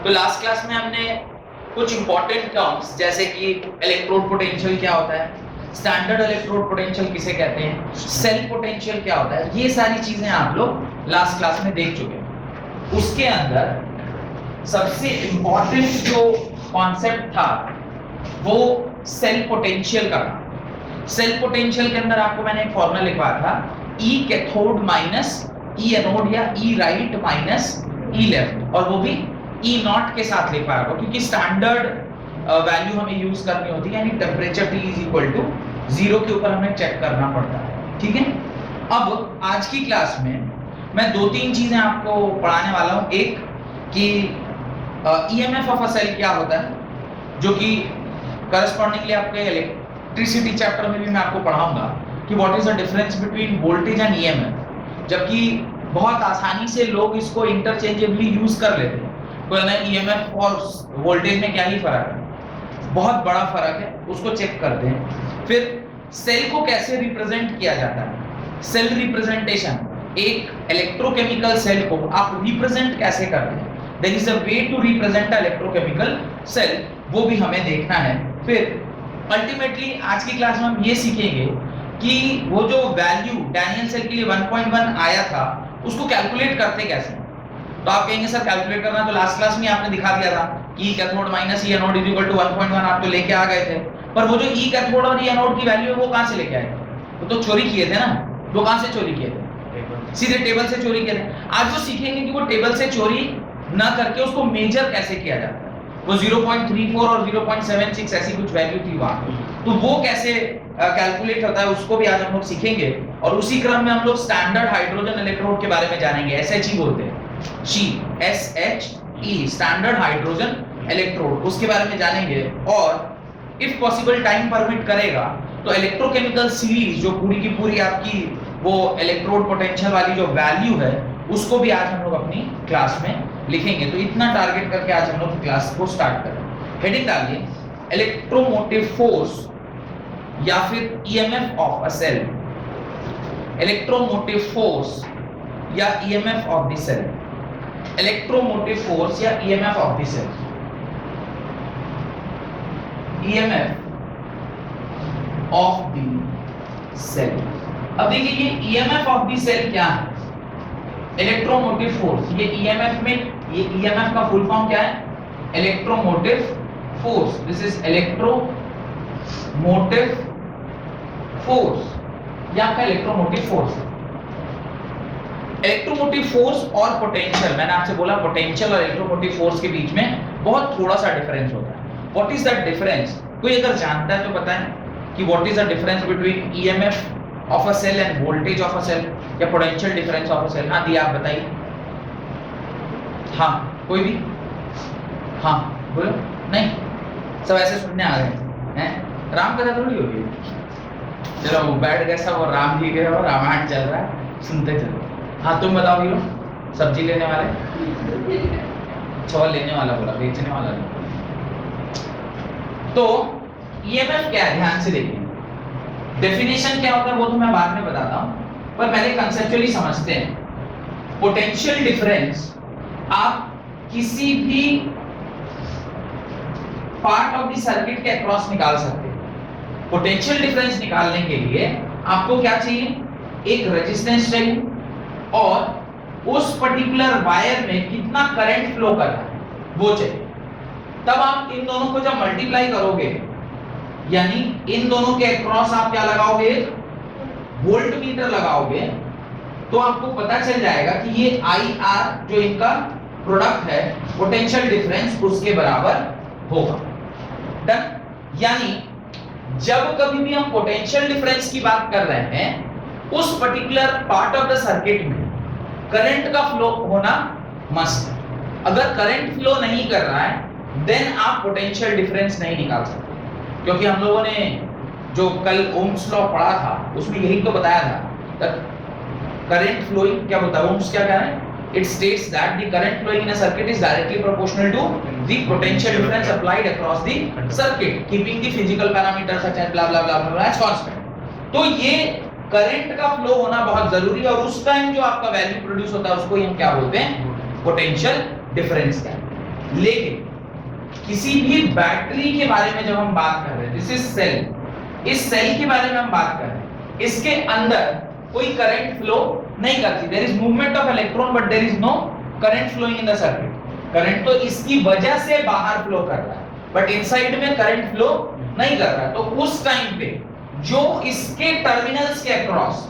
तो last class में हमने कुछ इंपॉर्टेंट टर्म्स जैसे कि इलेक्ट्रोड पोटेंशियल क्या होता है, स्टैंडर्ड इलेक्ट्रोड पोटेंशियल किसे कहते हैं, सेल पोटेंशियल क्या होता है, ये सारी चीजें आप लोग लास्ट क्लास में देख चुके हैं। उसके अंदर सबसे इंपॉर्टेंट जो कॉन्सेप्ट था वो सेल पोटेंशियल का था। सेल पोटेंशियल के अंदर आपको मैंने एक फॉर्मूला लिखवाया था, ई कैथोड माइनस ई एनोड या ई राइट माइनस ई लेफ्ट, और वो भी ई नॉट के साथ लिख पाया होगा क्योंकि स्टैंडर्ड वैल्यू हमें यूज करनी होती है, यानी temperature T is equal to 0 के ऊपर हमें चेक करना पड़ता है। ठीक है, अब आज की क्लास में मैं दो तीन चीजें आपको पढ़ाने वाला हूं। एक कि ईएमएफ ऑफ अ सेल क्या होता है, जो कि करस्पॉन्डिंगली आपके इलेक्ट्रिसिटी चैप्टर में भी मैं आपको पढ़ाऊंगा कि what is the difference between voltage and EMF, जबकि बहुत आसानी से लोग इसको इंटरचेंजेबली यूज कर लेते हैं। तो ना ईएमएफ और वोल्टेज में क्या ही फर्क है, बहुत बड़ा फर्क है, उसको चेक करते हैं। फिर सेल को कैसे रिप्रेजेंट किया जाता है, सेल रिप्रेजेंटेशन, एक इलेक्ट्रोकेमिकल सेल को आप रिप्रेजेंट कैसे करते हैं, there is a way to represent a electrochemical cell, वो भी हमें देखना है। फिर अल्टीमेटली आज की क्लास में हम ये सीखेंगे कि वो जो वैल्यू डैनियल सेल के लिए 1.1 आया था उसको कैलकुलेट करते कैसे। तो आप कहेंगे सर कैलकुलेट करना तो लास्ट क्लास में आपने दिखा दिया था कि E cathode minus E anode is equal to 1.1 आप तो लेके आ गए थे, पर वो जो ई कैथोड और ई एनोड की वैल्यू है वो कहां से लेके आए थे? वो तो चोरी किए थे ना। वो कहां से चोरी किए थे? सीधे टेबल से चोरी किए थे। आज वो सीखेंगे कि वो टेबल से चोरी ना करके उसको मेजर कैसे किया जाता है। वो 0.34 और 0.76 ऐसी कुछ वैल्यू थी वहां, तो वो कैसे कैलकुलेट होता है उसको भी आज हम लोग सीखेंगे। और उसी क्रम में हम लोग स्टैंडर्ड हाइड्रोजन इलेक्ट्रोड के बारे में जानेंगे, SHE बोलते हैं, SHE स्टैंडर्ड हाइड्रोजन इलेक्ट्रोड, उसके बारे में जानेंगे। और इफ पॉसिबल टाइम परमिट करेगा तो इलेक्ट्रोकेमिकल सीरीज जो पूरी की पूरी आपकी वो इलेक्ट्रोड पोटेंशियल वाली जो वैल्यू है उसको भी आज हम लोग अपनी क्लास में लिखेंगे। तो इतना टारगेट करके आज हम लोग क्लास को स्टार्ट करें। हेडिंग डालिए इलेक्ट्रोमोटिव फोर्स या फिर EMF of a cell. Electromotive force या EMF of the cell, electromotive force या EMF of the cell. EMF of the cell. अब देखिए ये ईएमएफ ऑफ द सेल क्या है, इलेक्ट्रोमोटिव फोर्स। ये ईएमएफ में ये ईएमएफ का फुल फॉर्म क्या है, electromotive force. This is electromotive force, ये आपका इलेक्ट्रोमोटिव फोर्स। इलेक्ट्रोमोटिव फोर्स और पोटेंशियल, मैंने आपसे बोला पोटेंशियल और इलेक्ट्रोमोटिव फोर्स के बीच में बहुत थोड़ा सा डिफरेंस होता है। What is that difference? कोई अगर जानता है तो बताएं कि what is the difference between EMF of a cell and voltage of a cell या potential difference of a cell. हाँ दिया, आप बताइए। हाँ कोई भी? हाँ बोलो। नहीं, सब ऐसे सुनने आ रहे हैं, राम कथा थोड़ी होगी। चलो बैठ गए सब और राम जी के और रामायण चल रहा है, सुनते चलो। हाँ तुम बताओ हीरो, सब्जी लेने वाले, चावल लेने वाला बोला, बेचने वाला नहीं। तो ईएमएफ क्या है, ध्यान से देखिए। डेफिनेशन क्या होता है वो तो मैं बाद में बताता हूं, पर पहले कंसेप्चुअली समझते हैं। पोटेंशियल डिफरेंस आप किसी भी पार्ट ऑफ द सर्किट के अक्रॉस निकाल सकते हैं। पोटेंशियल डिफरेंस निकालने के लिए आपको क्या चाहिए, एक रेजिस्टेंस चाहिए और उस पर्टिकुलर वायर में कितना करंट फ्लो कर रहा है वो चाहिए। तब आप इन दोनों को जब मल्टीप्लाई करोगे, यानी इन दोनों के अक्रॉस आप क्या लगाओगे, वोल्ट मीटर लगाओगे, तो आपको पता चल जाएगा कि ये IR जो इनका प्रोडक्ट है पोटेंशियल डिफरेंस उसके बराबर होगा। डन? यानी जब कभी भी हम पोटेंशियल डिफरेंस की बात कर रहे हैं उस particular part of the circuit में करंट का फ्लो होना मस्ट है। अगर करंट फ्लो नहीं कर रहा है देन आप पोटेंशियल डिफरेंस नहीं निकाल सकते, क्योंकि हम लोगों ने जो कल ओम्स लॉ पढ़ा था उसमें यही तो बताया था, करंट फ्लोइंग क्या होता है, ओम्स क्या कह रहा है, it states that the current flowing in a circuit is directly proportional to the potential difference applied across the circuit, keeping the physical parameters such as blah blah blah blah as constant। तो ये current का flow होना बहुत जरूरी है, और उस time जो आपका वैल्यू प्रोड्यूस होता है उसको हम क्या बोलते हैं, पोटेंशियल डिफरेंस। क्या लेकिन किसी भी बैटरी के बारे में जब हम बात कर रहे हैं, दिस इज सेल, इस सेल के बारे में हम बात कर रहे हैं, इसके अंदर कोई करंट फ्लो नहीं करती, there is movement of electron but there is no current flowing in the circuit. Current तो इसकी वजह से बाहर फ्लो कर रहा है बट इनसाइड में करंट फ्लो नहीं कर रहा है। तो उस टाइम पे जो इसके टर्मिनल्स के अक्रॉस,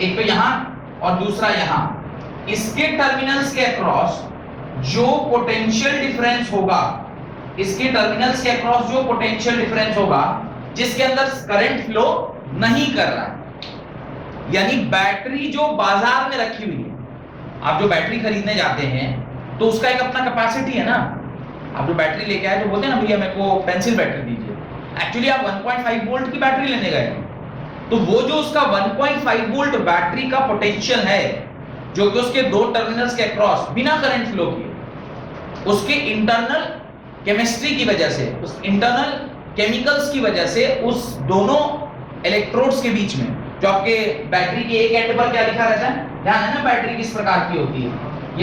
एक तो यहां और दूसरा यहां, इसके टर्मिनल्स के अक्रॉस जो पोटेंशियल डिफरेंस होगा, इसके टर्मिनल्स के अक्रॉस जो पोटेंशियल डिफरेंस होगा जिसके अंदर करंट फ्लो नहीं कर रहा है, यानी बैटरी जो बाजार में रखी हुई है, आप जो बैटरी खरीदने जाते हैं तो उसका एक अपना कैपेसिटी है ना। आप जो बैटरी लेके आए तो बोलते हैं ना भैया मेरे को पेंसिल बैटरी दीजिए, एक्चुअली आप 1.5 वोल्ट की बैटरी लेने गए तो वो जो उसका 1.5 वोल्ट बैटरी का पोटेंशियल है जो कि उसके दो टर्मिनल्स के अक्रॉस बिना करंट फ्लो किए, उसके इंटरनल केमिस्ट्री की वजह से, उस इंटरनल केमिकल्स की वजह से, उस दोनों इलेक्ट्रोड्स के बीच में जो आपके बैटरी के एक एंड पर क्या लिखा रहता है, ध्यान है ना बैटरी किस प्रकार की होती है,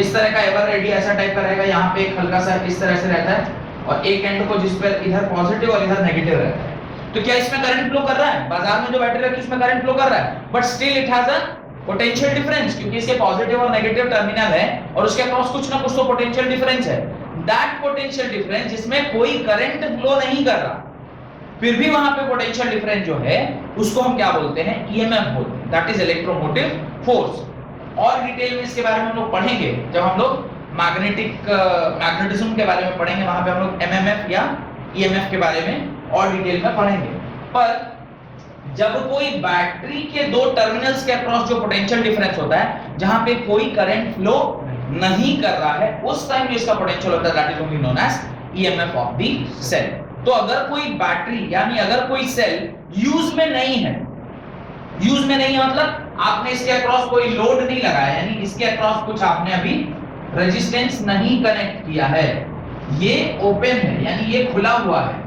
इस तरह का एवर रेडी ऐसा टाइप का रहेगा, यहाँ पे एक हल्का सा इस तरह से रहता है और एक एंड को जिस पर इधर पॉजिटिव और इधर नेगेटिव रहता है। तो क्या इसमें करंट फ्लो कर रहा है? बाजार में जो बैटरी रखी है उसमें करंट फ्लो कर रहा है but still it has a potential difference, क्योंकि इसके पॉजिटिव और नेगेटिव टर्मिनल है और उसके अक्रॉस कुछ ना कुछ तो पोटेंशियल डिफरेंस है। दैट पोटेंशियल डिफरेंस जिसमें कोई करंट फ्लो नहीं कर रहा, फिर भी वहां पे पोटेंशियल डिफरेंस जो है उसको हम क्या बोलते हैं, ईएमएफ बोलते हैं, दैट इज इलेक्ट्रोमोटिव फोर्स। और डिटेल में इसके बारे में हम लोग पढ़ेंगे जब हम लोग मैग्नेटिज्म के बारे में पढ़ेंगे, वहां पे हम लोग एमएमएफ या ईएमएफ के बारे में और डिटेल में पढ़ेंगे। पर जब कोई बैटरी के दो टर्मिनल्स के अक्रॉस जो पोटेंशियल डिफरेंस होता है जहां पे कोई करंट फ्लो नहीं कर रहा है, उस टाइम जो इसका पोटेंशियल होता है that is only known as EMF of the cell. तो अगर कोई बैटरी यानी अगर कोई सेल यूज में नहीं है, यूज में नहीं है मतलब आपने इसके अक्रॉस कोई लोड नहीं लगाया, यानी इसके अक्रॉस कुछ आपने अभी रेजिस्टेंस नहीं कनेक्ट किया है, ये ओपन है यानी ये खुला हुआ है,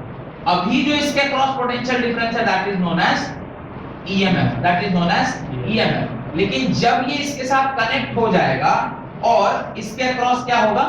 अभी जो इसके अक्रॉस पोटेंशियल डिफरेंस है that is known as EMF, that is known as EMF. लेकिन जब ये इसके साथ कनेक्ट हो जाएगा और इसके अक्रॉस क्या होगा,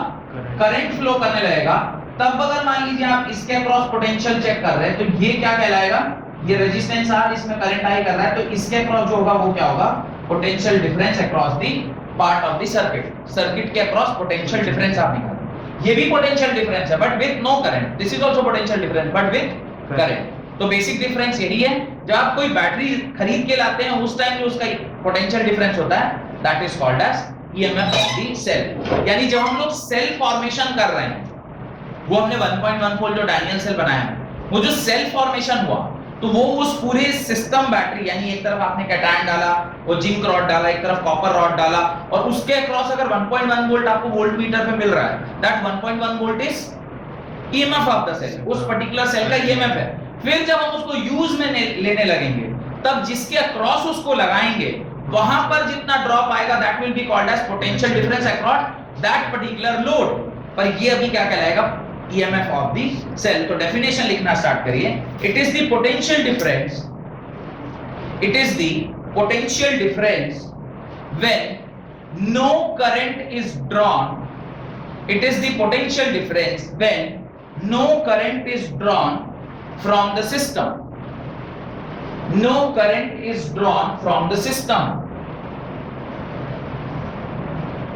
करंट फ्लो करने लगेगा, तब अगर मान लीजिए आप इसके अक्रॉस पोटेंशियल चेक कर रहे हैं तो ये क्या कहलाएगा, ये रेजिस्टेंस आर इसमें करंट आई कर रहा है, तो इसके अक्रॉस जो होगा वो क्या होगा, potential difference across the part of the circuit, circuit के अक्रॉस पोटेंशियल डिफरेंस आप निकालें। ये भी पोटेंशियल डिफरेंस है but with no current, this is also potential difference but with current. तो बेसिक डिफरेंस यही है, जब आप कोई बैटरी खरीद के लाते हैं उस टाइम जो उसका पोटेंशियल डिफरेंस होता है that is called as EMF of the cell. यानी जब हम लोग सेल फॉर्मेशन कर रहे हैं, वो हमने 1.1 वोल्ट जो डैनियल सेल बनाया है, वो जो सेल फॉर्मेशन हुआ तो वो उस पूरे सिस्टम बैटरी, यानी एक तरफ आपने कैटायन डाला, वो जिंक रॉड डाला, एक तरफ कॉपर रॉड डाला और उसके अक्रॉस अगर 1.1 वोल्ट आपको वोल्ट मीटर पे मिल रहा है, that 1.1 volt is EMF of the cell, उस पर्टिकुलर सेल का ईएमएफ है। फिर जब हम उसको यूज में लेने लगेंगे तब जिसके अक्रॉस उसको लगाएंगे वहां पर जितना ड्रॉप आएगा that will be called as potential difference across that particular load. पर ये अभी क्या कहलाएगा, EMF of the cell। तो डेफिनेशन लिखना स्टार्ट करिए, it is the potential difference, it is the potential difference when no current is drawn, it is the potential difference when no current is drawn from the system, no current is drawn from the system.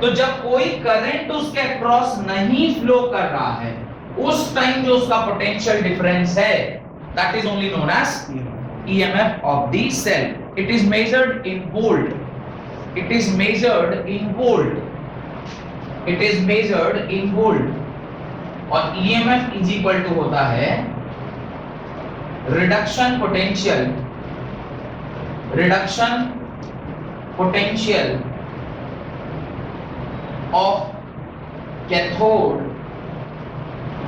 तो जब कोई current उसके across नहीं flow कर रहा है उस time जो उसका पोटेंशियल डिफरेंस है that is only known as EMF of the cell. It is measured in volt, it is measured in volt, it is measured in volt. और ईएमएफ इज इक्वल टू होता है reduction potential, reduction potential of cathode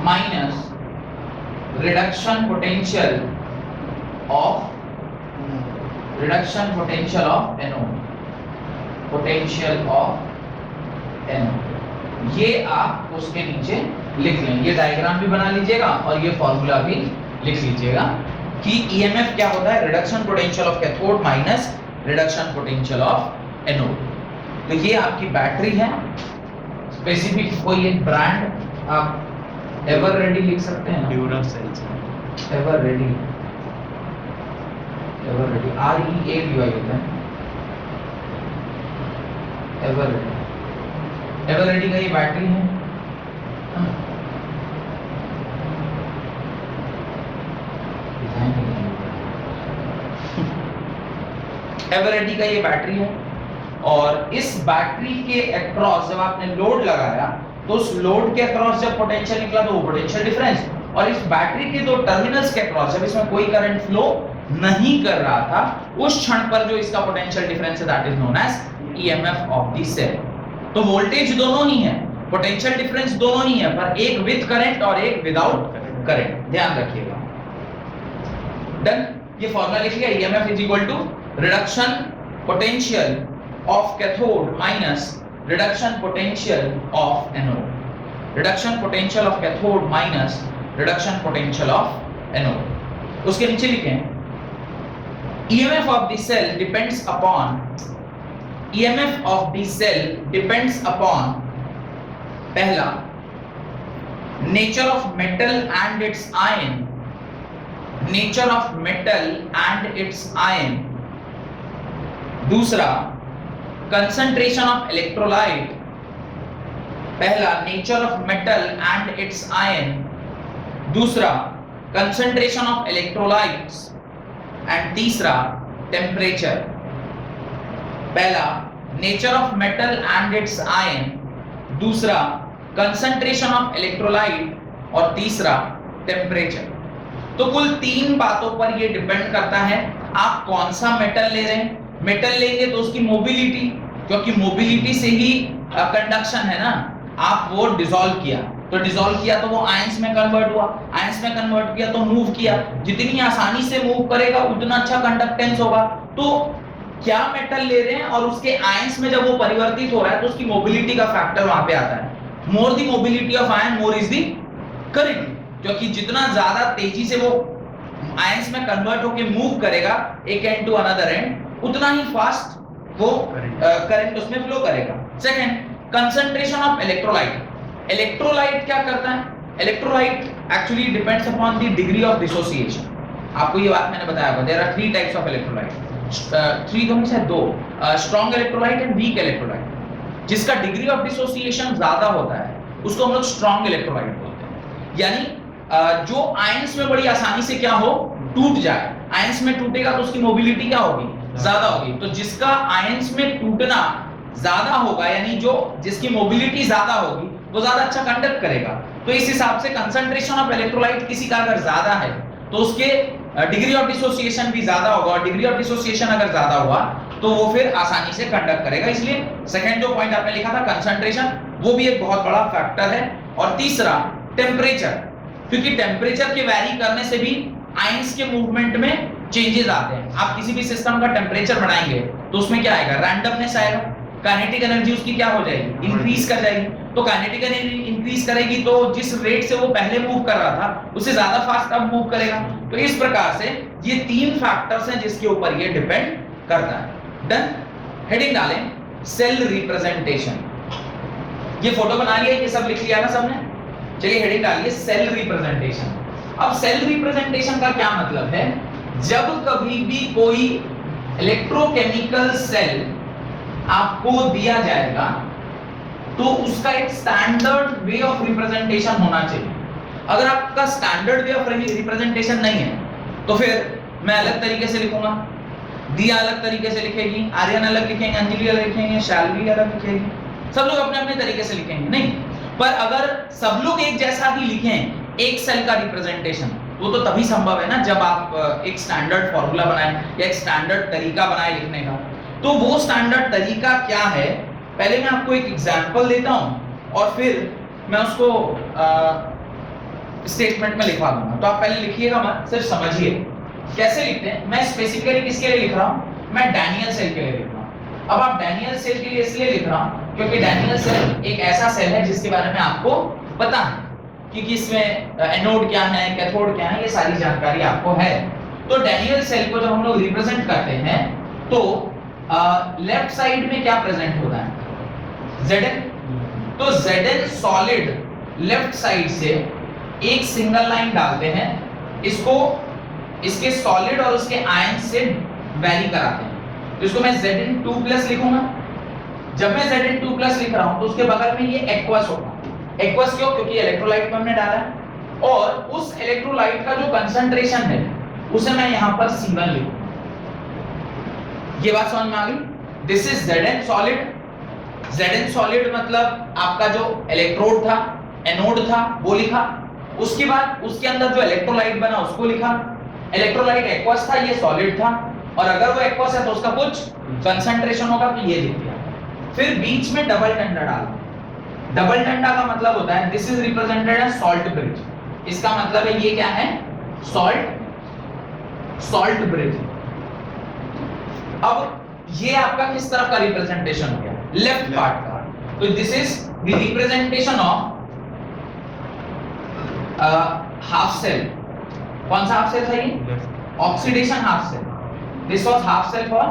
minus reduction potential of anode, potential of anode। ये आप उसके नीचे लिख लें, ये डायग्राम भी बना लीजिएगा और ये फॉर्मूला भी लिख लीजिएगा कि ईएमएफ क्या होता है, reduction potential of cathode minus reduction potential of anode. तो ये आपकी बैटरी है, स्पेसिफिक कोई एक ब्रांड आप एवर रेडी लिख सकते हैं ना, Duracells Eveready, Eveready READY होता है, एवर रेडी। एवर रेडी का ये बैटरी है, एवर रेडी का ये बैटरी है और इस बैटरी के अक्रॉस जब आपने लोड लगाया तो उस लोड के अक्रॉस जब पोटेंशियल निकला तो वो पोटेंशियल डिफरेंस, और इस बैटरी के दो टर्मिनल्स के अक्रॉस जब इसमें कोई करंट फ्लो नहीं कर रहा था उस क्षण पर जो इसका पोटेंशियल डिफरेंस है that is known as EMF of the cell. तो वोल्टेज दोनों ही है, पोटेंशियल डिफरेंस दोनों ही है, पर एक विद करंट और एक विदाउट करंट, ध्यान रखिएगा। डन, ये फॉर्मूला लिख लिया, EMF is equal to reduction potential of cathode minus reduction potential of anode, reduction potential of cathode minus reduction potential of anode. उसके नीचे लिखें EMF of the cell depends upon, EMF of the cell depends upon पहला nature of metal and its ion, nature of metal and its ion, दूसरा concentration of electrolyte, पहला nature of metal and its ion, दूसरा concentration of electrolytes and तीसरा temperature. पहला nature of metal and it's ion, दूसरा concentration of electrolyte और तीसरा temperature. तो कुल तीन बातों पर ये डिपेंड करता है आप कौन सा मेटल ले रहे हैं। मेटल लेंगे तो उसकी मोबिलिटी, क्योंकि मोबिलिटी से ही कंडक्शन है ना, आप वो डिसॉल्व किया तो डिसॉल्व किया तो वो आयंस में कन्वर्ट हुआ, आयंस में कन्वर्ट किया तो मूव किया, जितनी आसानी से मूव करेगा उतना अच्छा कंडक्टेंस होगा। तो क्या मेटल ले रहे हैं और उसके आयंस में जब वो परिवर्तित हो रहा है तो उसकी मोबिलिटी का फैक्टर वहां पे आता है। More the mobility of ion more is the current, क्योंकि जितना ज्यादा तेजी से वो आयंस में कन्वर्ट होकर मूव करेगा एक एंड टू अनदर एंड, उतना ही फास्ट वो करंट उसमें फ्लो करेगा। Second, concentration of electrolyte. Electrolyte क्या करता है? Electrolyte actually depends upon the degree of dissociation. आपको ये बात मैंने बताया होगा, there are 3 types of electrolyte, 3 तो से 2, strong electrolyte and weak electrolyte. जिसका डिग्री ऑफ डिसोसिएशन ज्यादा होता है उसको हम लोग स्ट्रॉन्ग इलेक्ट्रोलाइट बोलते हैं, यानी जो आयंस में बड़ी आसानी से क्या हो, टूट जाए। आयंस में टूटेगा तो उसकी मोबिलिटी क्या होगी, ज्यादा होगी। तो जिसका आयंस में टूटना ज्यादा होगा, यानी जो जिसकी मोबिलिटी ज्यादा होगी वो ज्यादा अच्छा कंडक्ट करेगा। तो इस हिसाब से कंसंट्रेशन ऑफ इलेक्ट्रोलाइट किसी का अगर ज्यादा है तो उसके डिग्री ऑफ डिसोसिएशन भी ज्यादा होगा, और डिग्री ऑफ डिसोसिएशन अगर ज्यादा हुआ तो वो फिर आसानी से कंडक्ट करेगा। इसलिए सेकंड जो पॉइंट आपने लिखा था कंसंट्रेशन, वो भी एक बहुत बड़ा फैक्टर है। और तीसरा टेम्परेचर, क्योंकि टेम्परेचर के वैरी करने से भी आयंस के मूवमेंट में चेंजेस आते हैं। आप किसी भी सिस्टम का टेम्परेचर बढ़ाएंगे तो उसमें क्या आएगा, रैंडमनेस आएगा, काइनेटिक एनर्जी उसकी क्या हो जाएगी, इंक्रीज कर जाएगी। तो काइनेटिक एनर्जी इंक्रीज करेगी तो जिस रेट से वो पहले मूव कर रहा था उससे ज्यादा फास्ट अब मूव करेगा। तो इस प्रकार से ये 3 फैक्टर्स हैं जिसके ऊपर ये डिपेंड करता है। डन, हेडिंग डालें सेल रिप्रेजेंटेशन। ये फोटो बना लिया, ये सब लिख लिया ना सबने, चलिए हेडिंग डालिए सेल रिप्रेजेंटेशन। अब सेल रिप्रेजेंटेशन का क्या मतलब है, जब कभी भी कोई इलेक्ट्रोकेमिकल सेल आपको दिया जाएगा तो उसका एक स्टैंडर्ड वे ऑफ रिप्रेजेंटेशन होना चाहिए। अगर आपका स्टैंडर्ड वे ऑफ रिप्रेजेंटेशन नहीं है तो फिर मैं अलग तरीके से लिखूंगा, दिया अलग तरीके से लिखेगी, आर्यन अलग लिखेंगे, अंजलि अलग लिखेंगे, शालवी अलग लिखेगी, सब लोग अपने अपने तरीके से लिखेंगे। नहीं, पर अगर सब लोग एक जैसा ही लिखें एक सेल का रिप्रेजेंटेशन, वो तो तभी संभव है ना जब आप एक स्टैंडर्ड फॉर्मूला बनाएं या एक स्टैंडर्ड तरीका बनाएं लिखने का। तो वो स्टैंडर्ड तरीका क्या है, पहले मैं आपको एक एग्जांपल देता हूं और फिर मैं उसको स्टेटमेंट में लिखवा दूंगा। तो आप पहले लिखिएगा मत, सिर्फ समझिए कैसे लिखते हैं। मैं स्पेसिफिकली किसके लिए लिख रहा हूं, मैं डैनियल सेल के लिए लिख रहा हूं। अब आप डैनियल सेल के लिए इसलिए लिख रहा हूं क्योंकि डैनियल सेल एक ऐसा सेल है जिसके बारे में आपको पता है कि इसमें एनोड क्या है, कैथोड क्या है, ये सारी जानकारी आपको है। तो डैनियल सेल को जब हम लोग रिप्रेजेंट करते हैं तो लेफ्ट साइड में क्या प्रेजेंट होता है, Zn। तो Zn सॉलिड लेफ्ट साइड से एक सिंगल लाइन डालते हैं, इसको इसके सॉलिड और उसके आयन से वैरी कराते हैं। तो इसको मैं Zn2+ लिखूंगा। जब मैं Zn2+ लिख रहा हूं तो उसके बगल में ये एक्वस होगा। एक्वस क्यों? क्योंकि इलेक्ट्रोलाइट में हमने डाला है और उस इलेक्ट्रोलाइट का जो कंसंट्रेशन है उसे मैं यहां पर C1 लिखूंगा। ये बात समझ में आ गई? This is Zn solid. Zn solid मतलब आपका जो इलेक्ट्रोड था, एनोड था, वो लिखा। उसके बाद उसके अंदर जो इलेक्ट्रोलाइट बना उसको लिखा। इलेक्ट्रोलाइट एक्वस था, ये सॉलिड था, और अगर वो एक्वस है तो उसका कुछ कंसंट्रेशन होगा, तो ये लिख दिया। फिर बीच में डबल डंडा डाला। डबल डंडा का मतलब होता है this is represented as salt bridge. इसका मतलब है ये क्या है? Salt bridge. अब ये आपका किस तरफ का रिप्रेजेंटेशन हो गया? लेफ्ट पार्ट का। तो this is the representation of half cell. कौन सा हाफ सेल था ये? Oxidation half cell. This was half cell for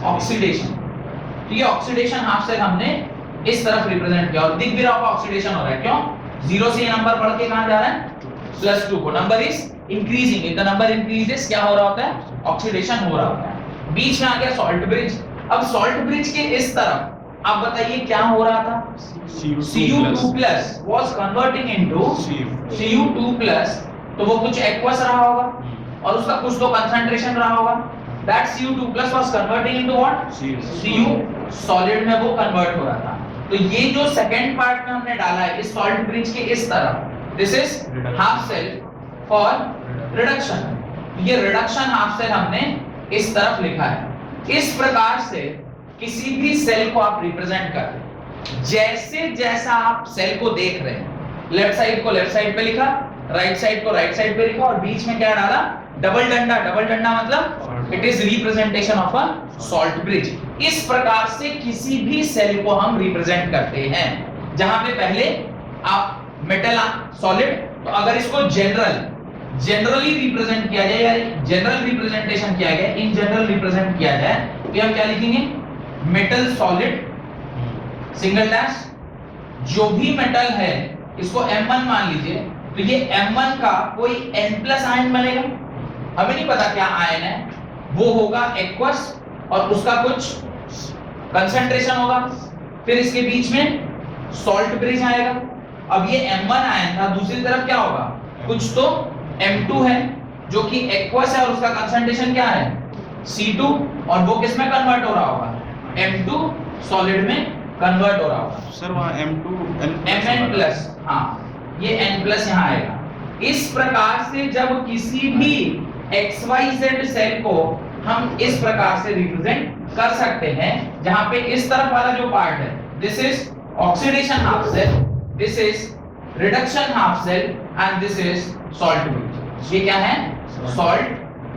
oxidation. तो ये ऑक्सीडेशन हाफ सेल हमने इस तरफ रिप्रेजेंट किया और दिख भी रहा होगा ऑक्सीडेशन हो रहा है। क्यों? 0 से ये नंबर बढ़ के कहां जा रहा है? +2 को। Number is increasing. If the number increases क्या हो रहा होता है? ऑक्सीडेशन हो रहा होता है। बीच में आ गया सॉल्ट ब्रिज। अब सॉल्ट ब्रिज के इस तरफ आप बताइए क्या हो रहा था? Cu2+ was converting into Cu2+, तो वो कुछ एक्वस रहा होगा और उसका कुछ तो कंसंट्रेशन रहा होगा। That Cu2+ was converting into what? Cu solid में वो कन्वर्ट हो रहा था। तो ये जो सेकंड पार्ट में हमने डाला है इस सॉल्ट ब्रिज के इस तरफ, this is half cell for reduction. ये रिडक्शन हाफ सेल हमने इस तरफ लिखा है। इस प्रकार से किसी भी सेल को आप रिप्रेजेंट करते हैं। जैसे जैसा आप सेल को देख रहे हैं, लेफ्ट साइड को लेफ्ट साइड पे लिखा, राइट साइड को राइट साइड पे लिखा और बीच में क्या डाला? डबल डंडा। डबल डंडा मतलब it is representation of a salt bridge. इस प्रकार से किसी भी सेल को हम रिप्रेजेंट करते हैं। जहां पे पहले आप मेटल सॉलिड, तो अगर इसको जनरली रिप्रेजेंट किया जाए या जनरल रिप्रेजेंटेशन किया गया, इन जनरल रिप्रेजेंट किया जाए, तो हम क्या लिखेंगे? Metal solid single dash. जो भी मेटल है इसको M1 मान लीजिए, तो ये M1 का कोई N+ आयन बनेगा। हमें नहीं पता क्या आयन है, वो होगा एक्वस और उसका कुछ कंसंट्रेशन होगा। फिर इसके बीच में सॉल्ट ब्रिज आएगा। अब ये M1 आयन था, दूसरी तरफ क्या होगा? कुछ तो M2 है जो कि एक्वस है और उसका कंसंट्रेशन क्या है? C2, और वो किस में कन्वर्ट हो रहा होगा? M2 सॉलिड में कन्वर्ट हो रहा होगा। सर वहाँ M2 Mn+, हाँ ये N+ यहाँ आएगा। इस प्रकार से जब किसी भी XYZ सेल को हम इस प्रकार से रिप्रेजेंट कर सकते हैं, जहां पे इस तरफ वाला जो पार्ट है this is oxidation half cell, this is reduction half cell and this is salt bridge. ये क्या है? सॉल्ट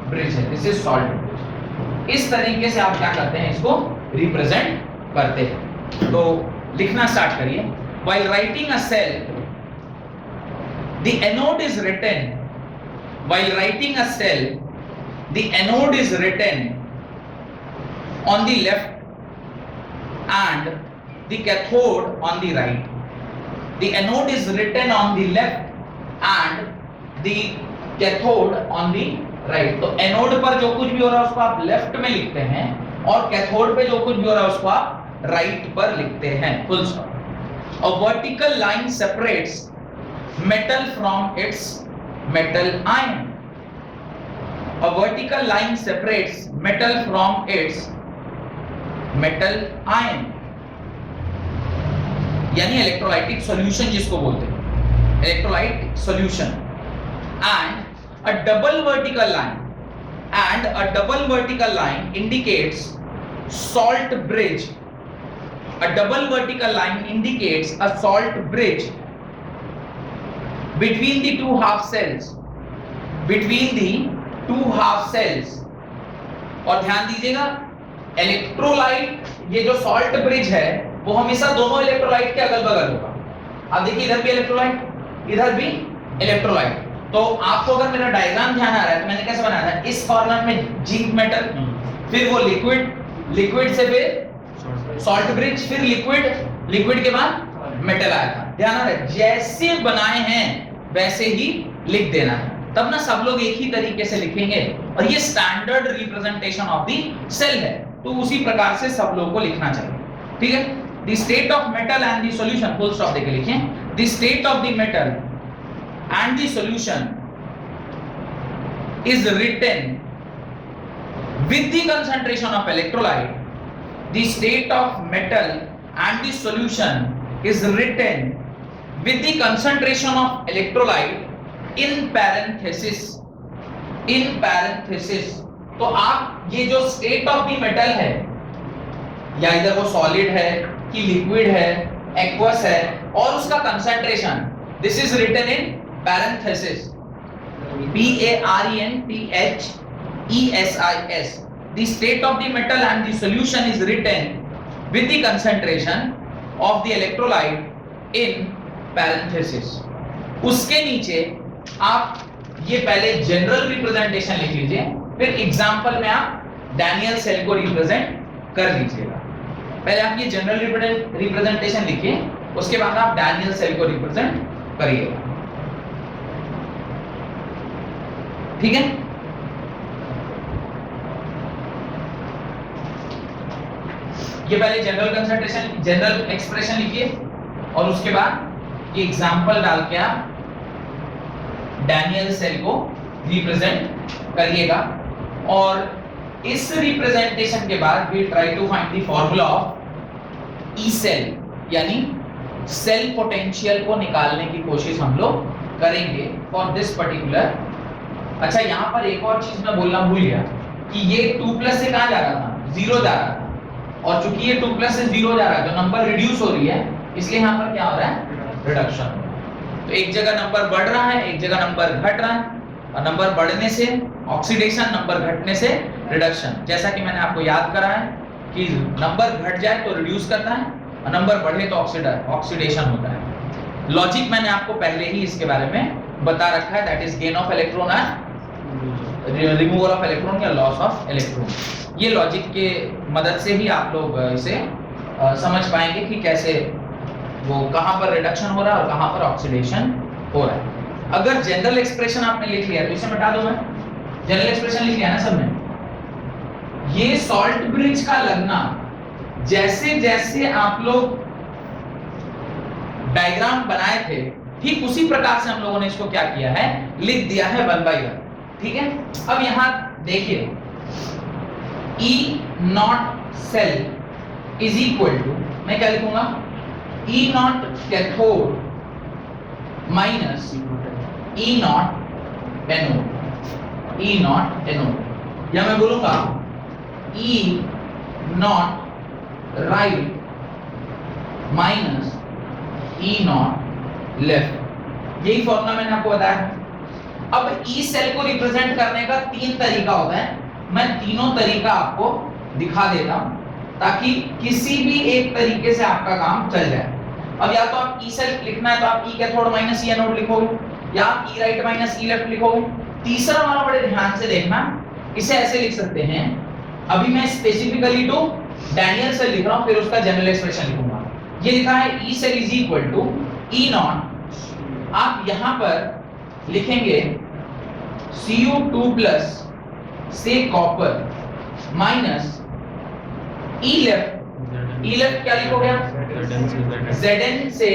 ब्रिज है। This is salt bridge. इस तरीके से आप क्या करते हैं? इसको रिप्रेजेंट करते हैं। तो लिखना स्टार्ट करिए। While writing a cell, the anode is written. While writing a cell, the anode is written on the left and the cathode on the right. The anode is written on the left and the cathode on the right. तो anode पर जो कुछ भी हो रहा है उसको आप लेफ्ट में लिखते हैं और कैथोड पे जो कुछ भी हो रहा है उसको आप राइट पर लिखते हैं। Full stop. A vertical line separates metal from its metal ion. A vertical line separates metal from its metal ion. यानी इलेक्ट्रोलाइटिक सॉल्यूशन जिसको बोलते हैं, electrolyte solution. And a double vertical line indicates salt bridge. A double vertical line indicates a salt bridge between the two half cells. Between the two half cells. और ध्यान दीजिएगा, electrolyte, ये जो salt bridge है वो हमेशा दोनों electrolyte के अगल बगल होगा। अब देखिए इधर भी इलेक्ट्रोलाइट, इधर भी इलेक्ट्रोलाइट। तो आपको अगर मेरा डायग्राम ध्यान आ रहा है तो मैंने कैसे बनाया था? इस कॉर्नर में जिंक मेटल, फिर वो लिक्विड से फिर सॉल्ट ब्रिज, फिर लिक्विड के बाद मेटल आया था। ध्यान आ रहा है? जैसे बनाए हैं वैसे ही लिख देना है, तब ना सब लोग एक ही तरीके से लिखेंगे। और ये standard representation of the cell है, तो उसी प्रकार से सब लोगों को लिखना चाहिए, ठीक है। The state of metal and the solution, full stop देके लिखें, the state of the metal and the solution is written with the concentration of electrolyte. The state of metal and the solution is written with the concentration of electrolyte in parenthesis. In parenthesis. तो आप ये जो state of the metal है, या इधर वो solid है कि liquid है, aqueous है, और उसका concentration, this is written in parenthesis. parenthesis. The state of the metal and the solution is written with the concentration of the electrolyte in parenthesis. उसके नीचे आप ये पहले जनरल रिप्रेजेंटेशन लिख लीजिए, फिर एग्जांपल में आप डैनियल सेल को रिप्रेजेंट कर लीजिएगा। पहले आप ये जनरल रिप्रेजेंटेशन लिखिए, उसके बाद आप डैनियल सेल को रिप्रेजेंट करिएगा, ठीक है। ये पहले जनरल कंसंट्रेशन, जनरल एक्सप्रेशन लिखिए, और उसके बाद ये एग्जांपल डाल के आप डैनियल सेल को रिप्रेजेंट करिएगा। और इस रिप्रेजेंटेशन के बाद we try to find the formula of E cell, यानी सेल पोटेंशियल को निकालने की कोशिश हम लोग करेंगे फॉर दिस पर्टिकुलर। अच्छा, यहाँ पर एक और चीज मैं बोलना भूल गया कि ये 2+ से कहाँ जा रहा था, 0 जा रहा था, और चूंकि ये 2+ से 0 जा रहा है तो नंबर रिड्यूस हो रही है, इसलिए यहाँ पर क्या हो रहा है, रिडक्शन। तो एक जगह नंबर बढ़ रहा है, एक जगह नंबर घट रहा है, और नंबर बढ़ने से ऑक्सीडेशन, नंबर घटने से रिडक्शन। जैसा कि मैंने आपको याद करा है कि नंबर घट जाए तो रिड्यूस करता है, और नंबर बढ़े तो ऑक्सीडेशन होता है। लॉजिक मैंने आपको पहले ही इसके बारे में बता रखा है, that is gain of electron and removal of electron या लॉस ऑफ इलेक्ट्रॉन। ये लॉजिक के मदद से ही आप लोग इसे समझ पाएंगे कि कैसे वो कहां पर रिडक्शन हो रहा है और कहां पर ऑक्सीडेशन हो रहा है। अगर जनरल एक्सप्रेशन आपने लिख लिया तो इसे मिटा दो, मैं जनरल एक्सप्रेशन लिख लिया ना सबने। ये सॉल्ट ब्रिज का लगना, जैसे जैसे आप लोग डायग्राम बनाए थे, ठीक उसी प्रकार से हम लोगों ने इसको क्या किया है, लिख दिया है 1/1, ठीक है। अब यहां देखिए, E not cell is equal to, मैं क्या लिखूंगा, E not cathode minus E not anode, E not anode, या मैं बोलूंगा E naught right minus E naught left. यही फॉर्मूला मैंने आपको बताया। अब ई सेल को रिप्रेजेंट करने का 3 तरीका होता है, मैं तीनों तरीका आपको दिखा देता हूं ताकि किसी भी एक तरीके से आपका काम चल जाए। अब या तो आप ई सेल लिखना है तो आप ई कैथोड माइनस ई एनोड लिखोगे, या आप ई राइट माइनस ई लेफ्ट लिखोगे। तीसरा वाला बड़े ध्यान से देखना, इसे ऐसे लिख सकते हैं, अभी मैं स्पेसिफिकली टू डैनियल सेल लिख रहा हूं, फिर उसका जनरल एक्सप्रेशन लिखूंगा। ये लिखा है E cell is equal to E naught, आप यहां पर लिखेंगे Cu2+ से copper minus E left, E left क्या लिखोगे आप, Zn से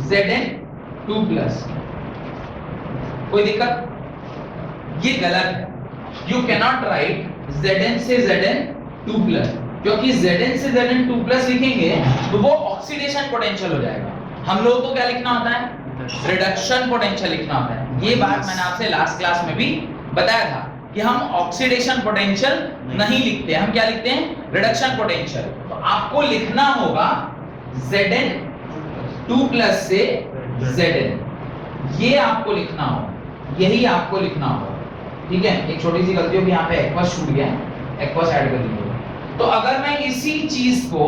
Zn2+। कोई दिक्कत? ये गलत है, यू कैनॉट राइट Zn से Zn2+, क्योंकि Zn से Zn2+ लिखेंगे तो वो ऑक्सीडेशन पोटेंशियल हो जाएगा। हम लोगों को क्या लिखना होता है, रिडक्शन पोटेंशियल लिखना होता है। ये बात मैंने आपसे लास्ट क्लास में भी बताया था कि हम ऑक्सीडेशन पोटेंशियल नहीं लिखते, हम क्या लिखते हैं, रिडक्शन पोटेंशियल। तो आपको लिखना होगा Zn2+ से Zn, ये आपको लिखना होगा, यही आपको लिखना होगा, ठीक है। एक छोटी सी गलती होगी, यहाँ पे एक्वस छूट गया, एक्वस ऐड कर दीजिए। तो अगर मैं इसी चीज को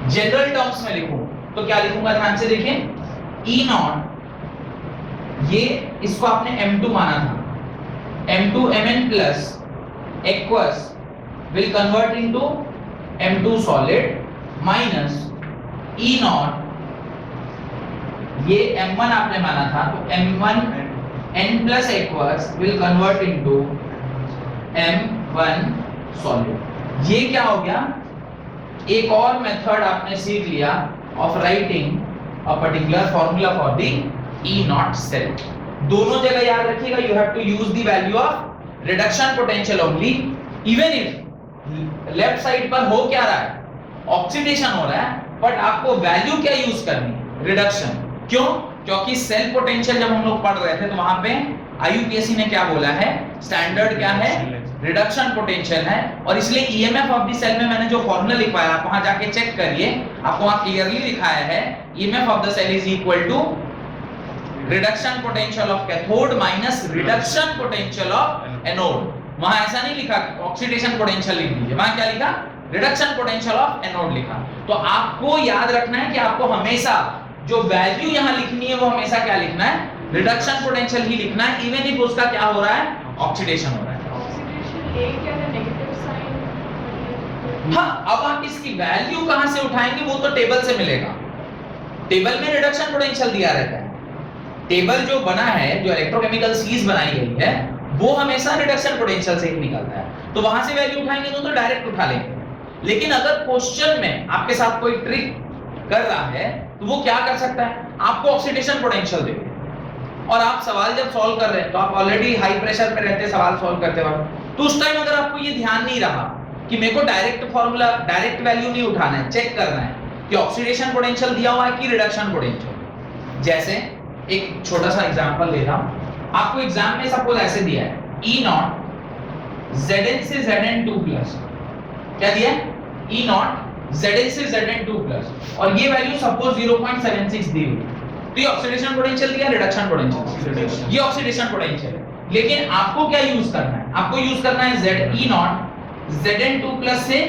जनरल टर्म्स में लिखूं तो क्या लिखूंगा, ध्यान से देखें, E नॉट, ये इसको आपने M2 माना था, M2 Mn plus aqueous will convert into M2 solid minus E not ये m1 आपने माना था, तो m1 n plus aqueous will convert into m1 solid। ये क्या हो गया, एक और मेथड आपने सीख लिया of writing a particular formula for the E not cell. दोनों जगह याद रखिएगा, you have to use the value of reduction potential only, even if left side पर हो क्या रहा है, ऑक्सीडेशन हो रहा है, बट आपको वैल्यू क्या यूज करनी है, रिडक्शन। क्यों? क्योंकि सेल पोटेंशियल जब हम लोग पढ़ रहे थे तो वहां पे आईयूपीएससी ने क्या बोला है, स्टैंडर्ड क्या है, रिडक्शन पोटेंशियल है, और इसलिए ईएमएफ ऑफ द सेल में मैंने जो फॉर्मूला लिखवाया आप वहां जाके चेक करिए, आपको वहां क्लियरली दिखाया है EMF of the cell is equal to reduction potential of cathode minus reduction potential of anode. वहां ऐसा नहीं लिखा ऑक्सीडेशन पोटेंशियल लिख दीजिए, वहां क्या लिखा, रिडक्शन पोटेंशियल ऑफ एनोड लिखा। तो आपको याद रखना है कि आपको हमेशा जो वैल्यू यहां लिखनी है वो हमेशा क्या लिखना है, रिडक्शन पोटेंशियल ही लिखना है, इवन इफ उसका क्या हो रहा है, ऑक्सीडेशन हो रहा है। ऑक्सीडेशन ए क्या है, नेगेटिव साइन। हाँ, अब आप इसकी वैल्यू कहां से उठाएंगे, वो तो टेबल से मिलेगा। टेबल में रिडक्शन पोटेंशियल दिया रहता है, टेबल जो बना है, जो इलेक्ट्रोकेमिकल सीरीज बनाई गई है, वो हमेशा रिडक्शन पोटेंशियल से ही निकलता है, तो वहां से वैल्यू उठाएंगे तो डायरेक्ट उठा लेंगे। लेकिन अगर क्वेश्चन में आपके साथ कोई ट्रिक कर रहा है तो वो क्या कर सकता है, आपको ऑक्सीडेशन पोटेंशियल दे दे, और आप सवाल जब सॉल्व कर रहे हैं तो आप ऑलरेडी हाई प्रेशर पे रहते सवाल सॉल्व करते वक्त, तो उस टाइम अगर आपको ये ध्यान नहीं रहा कि मेरे को डायरेक्ट फॉर्मूला, डायरेक्ट वैल्यू नहीं उठाना है, चेक करना है कि ऑक्सीडेशन पोटेंशियल दिया हुआ है कि रिडक्शन पोटेंशियल। जैसे एक छोटा सा एग्जांपल ले रहा हूं, आपको एग्जाम में सपोज ऐसे दिया है E नॉट Zn से Zn2 प्लस, क्या दिया है, E नॉट Zn से Zn2 प्लस, और ये वैल्यू सपोज 0.76 दी हुई, तो ये ऑक्सीडेशन पोटेंशियल दिया, रिडक्शन पोटेंशियल, ये ऑक्सीडेशन पोटेंशियल है। लेकिन आपको क्या यूज करना है, आपको यूज करना है Z E not Zn2 plus से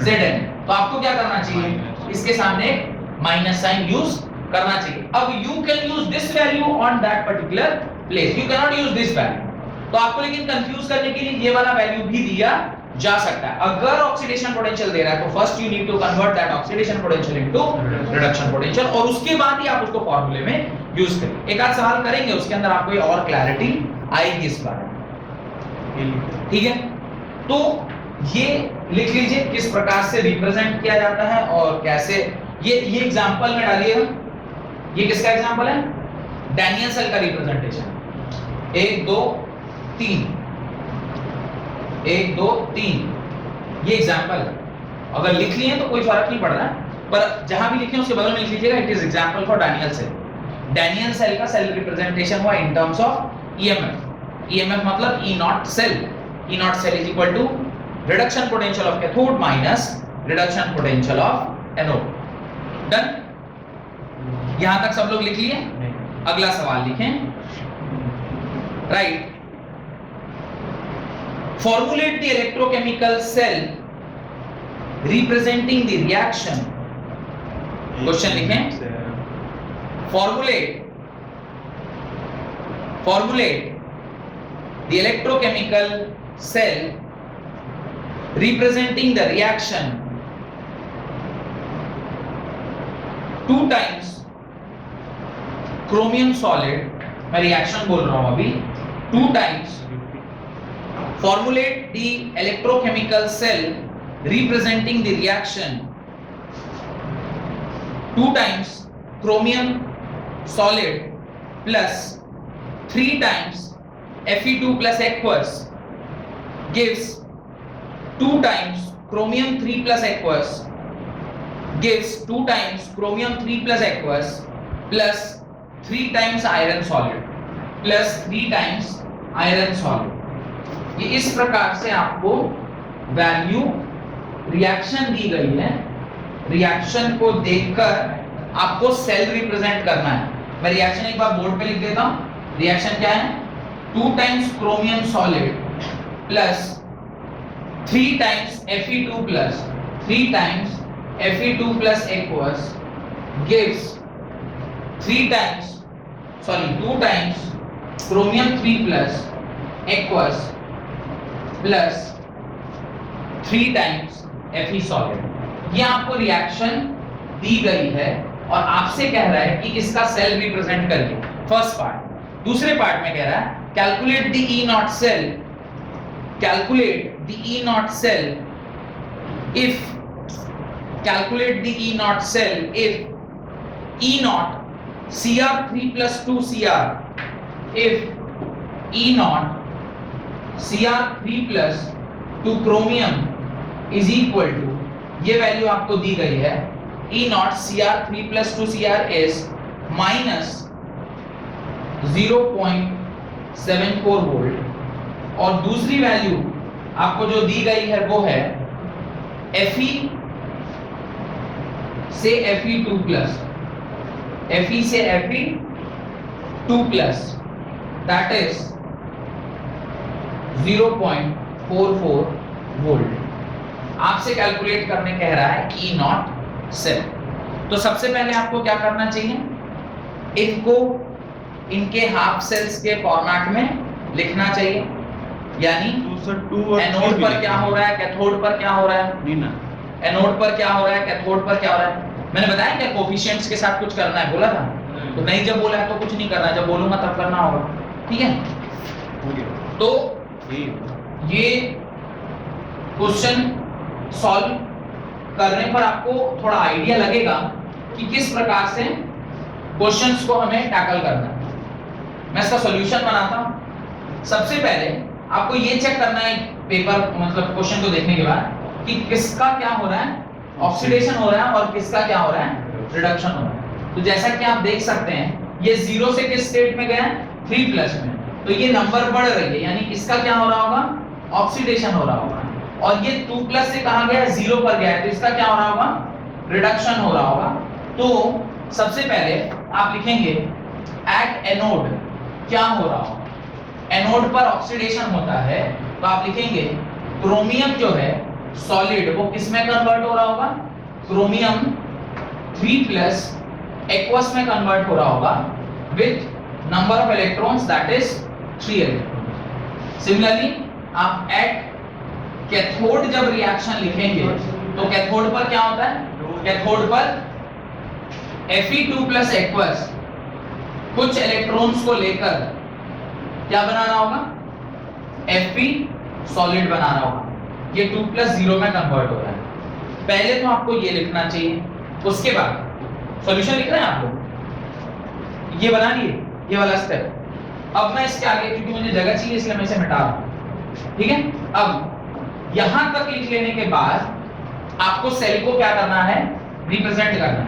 Zn, तो आपको क्या करना चाहिए, इसके सामने माइनस साइन यूज करना चाहिए। अब you can use this value on that particular place, you can not use this value, तो आपको लेकिन कंफ्यूज करने के लिए ये वाला वैल्यू भी दिया जा सकता है। अगर ऑक्सीडेशन पोटेंशियल दे रहा है तो first you need to convert that oxidation potential into reduction potential, और उसके बाद ही आप उसको फार्मूले में यूज करें। एक आध सवाल करेंगे, उसके अंदर आपको और क्लैरिटी आएगी इस बारे में, ठीक है। तो ये लिख लीजिए किस प्रकार से रिप्रेजेंट किया जाता है और कैसे, ये एग्जांपल में डालिएगा, ये किसका एग्जांपल है, डैनियल सेल का रिप्रेजेंटेशन, 1 2 3, 1 2 3, ये एग्जांपल है। अगर लिख लिए तो कोई फर्क नहीं पड़ रहा है, पर जहां भी लिखे उसके बगल में लिख लीजिएगा it is example for Daniel cell. Daniel cell का सेल रिप्रेजेंटेशन हुआ in terms of EMF. EMF मतलब E not cell, E not cell is equal to reduction potential of cathode minus reduction potential of anode. Done, यहां तक सब लोग लिख लिए। अगला सवाल लिखें, right, formulate the electrochemical cell representing the reaction। Question लिखें, formulate the electrochemical cell representing the reaction 2 times chromium solid, मैं रिएक्शन बोल रहा हूं अभी, 2 times formulate the electrochemical cell representing the reaction 2 times chromium solid plus 3 times Fe2 plus aqueous gives 2 times chromium 3 plus aqueous gives 2 times chromium 3 plus aqueous plus 3 times iron solid plus 3 times iron solid। ये इस प्रकार से आपको value reaction दी गई है, reaction को देखकर आपको सेल रिप्रेजेंट करना है। मैं रिएक्शन एक बार बोर्ड पे लिख देता हूं। रिएक्शन क्या है, 2 times chromium solid plus 3 times Fe2 plus 3 times Fe2 plus aqueous gives 2 times chromium 3 plus aqueous plus 3 times Fe solid। ये आपको रिएक्शन दी गई है और आपसे कह रहा है कि इसका सेल रिप्रेजेंट करिए, फर्स्ट पार्ट। दूसरे पार्ट में कह रहा है calculate the E not cell, calculate the E not cell if, calculate the E naught cell if E naught Cr3 plus 2 Cr, if E naught Cr3 plus 2 chromium is equal to, ये value आपको दी गई है, E naught Cr3 plus 2 Cr is minus 0.74 volt, और दूसरी value आपको जो दी गई है वो है Fe से Fe2 प्लस, Fe से Fe2 plus, that is 0.44 volt. आपसे कैलकुलेट करने कह रहा है ई नॉट सेल। तो सबसे पहले आपको क्या करना चाहिए, इनको इनके हाफ सेल्स के फॉर्मेट में लिखना चाहिए, यानी एनोड पर क्या हो रहा है, कैथोड पर क्या हो रहा है, नहीं ना, एनोड पर क्या हो रहा है, कैथोड पर क्या हो रहा है। मैंने बताया क्या कोफिशिएंट्स के साथ कुछ करना है, बोला था? तो नहीं, जब बोला है तो कुछ नहीं करना, जब बोलूंगा तब करना होगा, ठीक है? तो ये क्वेश्चन सॉल्व करने पर आपको थोड़ा आइडिया लगेगा कि किस प्रकार से क्वेश्चंस को हमें टैकल करना है। मैं इसका सॉल्यूशन बनाता हूं। सबसे पहले आपको ये चेक करना है पेपर, मतलब क्वेश्चन को देखने के बाद, कि किसका क्या हो रहा है, ऑक्सीडेशन हो रहा है, और किसका क्या हो रहा है, रिडक्शन हो रहा है। तो जैसा कि आप देख सकते हैं ये 0 से किस स्टेट में गया है, 3 प्लस में, तो ये नंबर बढ़ रही है, यानी इसका क्या हो रहा होगा, ऑक्सीडेशन हो रहा होगा। और ये 2 प्लस से कहां गया है, 0 पर गया है, तो इसका क्या हो रहा होगा, रिडक्शन हो रहा होगा। तो सबसे पहले आप लिखेंगे एट एनोड क्या हो रहा होगा, एनोड पर ऑक्सीडेशन होता है, तो आप लिखेंगे क्रोमियम जो है सॉलिड, वो किस में कन्वर्ट हो रहा होगा, क्रोमियम 3 प्लस एक्वस में कन्वर्ट हो रहा होगा with number of electrons that is 3 electron. Similarly आप एट कैथोड जब रिएक्शन लिखेंगे तो कैथोड पर क्या होता है, कैथोड पर Fe2 प्लस एक्वस कुछ इलेक्ट्रॉन्स को लेकर क्या बनाना होगा, Fe सॉलिड बनाना होगा, ये 2 प्लस 0 में कन्वर्ट हो रहा है। पहले तो आपको ये लिखना चाहिए, उसके बाद सॉल्यूशन लिख रहे हैं आप लोग, ये बना लिए ये वाला स्टेप। अब मैं इसके आगे, क्योंकि मुझे जगह चाहिए इसलिए मैं इसे मिटा रहा हूं, ठीक है? अब यहां तक लिख लेने के बाद आपको सेल को क्या करना है, रिप्रेजेंट करना है।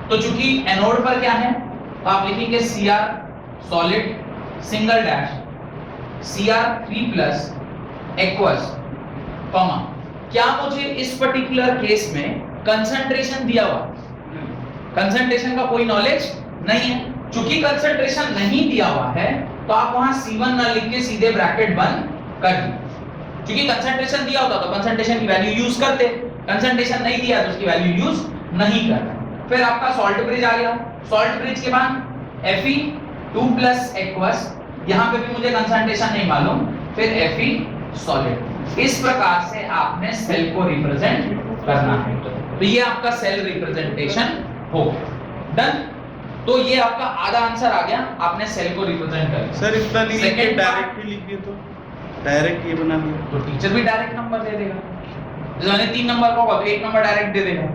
तो चूंकि एनोड पर क्या है, तो आप लिखेंगे Cr solid single dash Cr3 plus aqueous, comma, क्या मुझे इस पर्टिकुलर केस में कंसंट्रेशन दिया हुआ, कंसंट्रेशन का कोई नॉलेज नहीं है। चूंकि कंसंट्रेशन नहीं दिया हुआ है तो आप वहां C1 ना लिख के सीधे ब्रैकेट बंद कर दीजिए। क्योंकि कंसंट्रेशन दिया होता तो कंसंट्रेशन की वैल्यू यूज करते, कंसंट्रेशन नहीं दिया तो उसकी वैल्यू यूज नहीं करना। फिर आपका सॉल्ट ब्रिज आ गया, सॉल्ट ब्रिज के बाद Fe2 प्लस एक्वस, यहां पे भी मुझे कंसंट्रेशन नहीं मालूम, फिर Fe सॉलिड। इस प्रकार से आपने सेल को रिप्रेजेंट करना है। तो ये आपका सेल रिप्रेजेंटेशन हो गया, डन। तो ये आपका आधा आंसर आ गया, आपने सेल को रिप्रेजेंट कर लिया। सर इतना नहीं लिख के डायरेक्ट ही लिख दिए तो डायरेक्ट ये बना दिया तो टीचर भी डायरेक्ट नंबर दे देगा, जैसे मैंने 3 नंबर का होगा तो 1 नंबर डायरेक्ट दे देगा।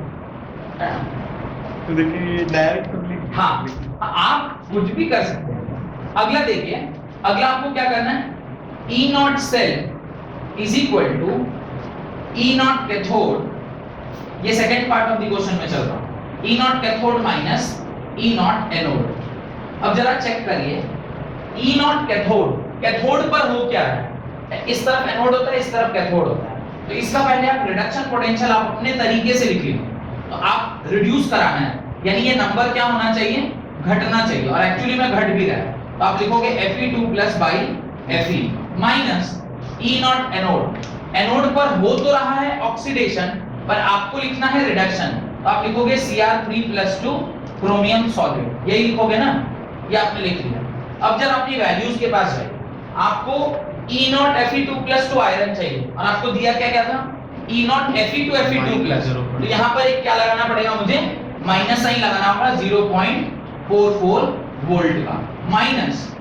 तो देखिए ये डायरेक्ट तो लिख, हाँ, आप कुछ भी कर सकते हैं। अगला देखिए, अगला आपको क्या करना है, E not cell is equal to E not cathode, ये second part of the question में चल रहा हूं, E not cathode minus E not anode. अब जरा चेक करिए, E नॉट कैथोड, कैथोड पर हो क्या है, इस तरफ एनोड होता है, इस तरफ कैथोड होता है, तो इसका पहले आप रिडक्शन पोटेंशियल आप अपने तरीके से लिख लीजिए। तो आप रिड्यूस कराना है, यानी ये नंबर क्या होना चाहिए, घटना चाहिए, और एक्चुअली में घट भी रहा है। तो आप लिखोगे Fe2 plus by Fe minus E not anode, anode पर हो तो रहा है ऑक्सीडेशन, पर आपको लिखना है रिडक्शन, तो आप लिखोगे Cr3 प्लस 2 क्रोमियम सॉलिड, यही लिखोगे ना, ये आपने लिख लिया। अब जब अपनी वैल्यूज के पास जाए, आपको E not Fe2 plus 2 iron चाहिए, और आपको दिया क्या क्या था, E नॉट Fe2 प्लस, तो यहाँ पर एक क्या लगाना पड़ेगा मुझे, माइनस साइन लगाना होगा 0.44 वोल्ट का माइनस।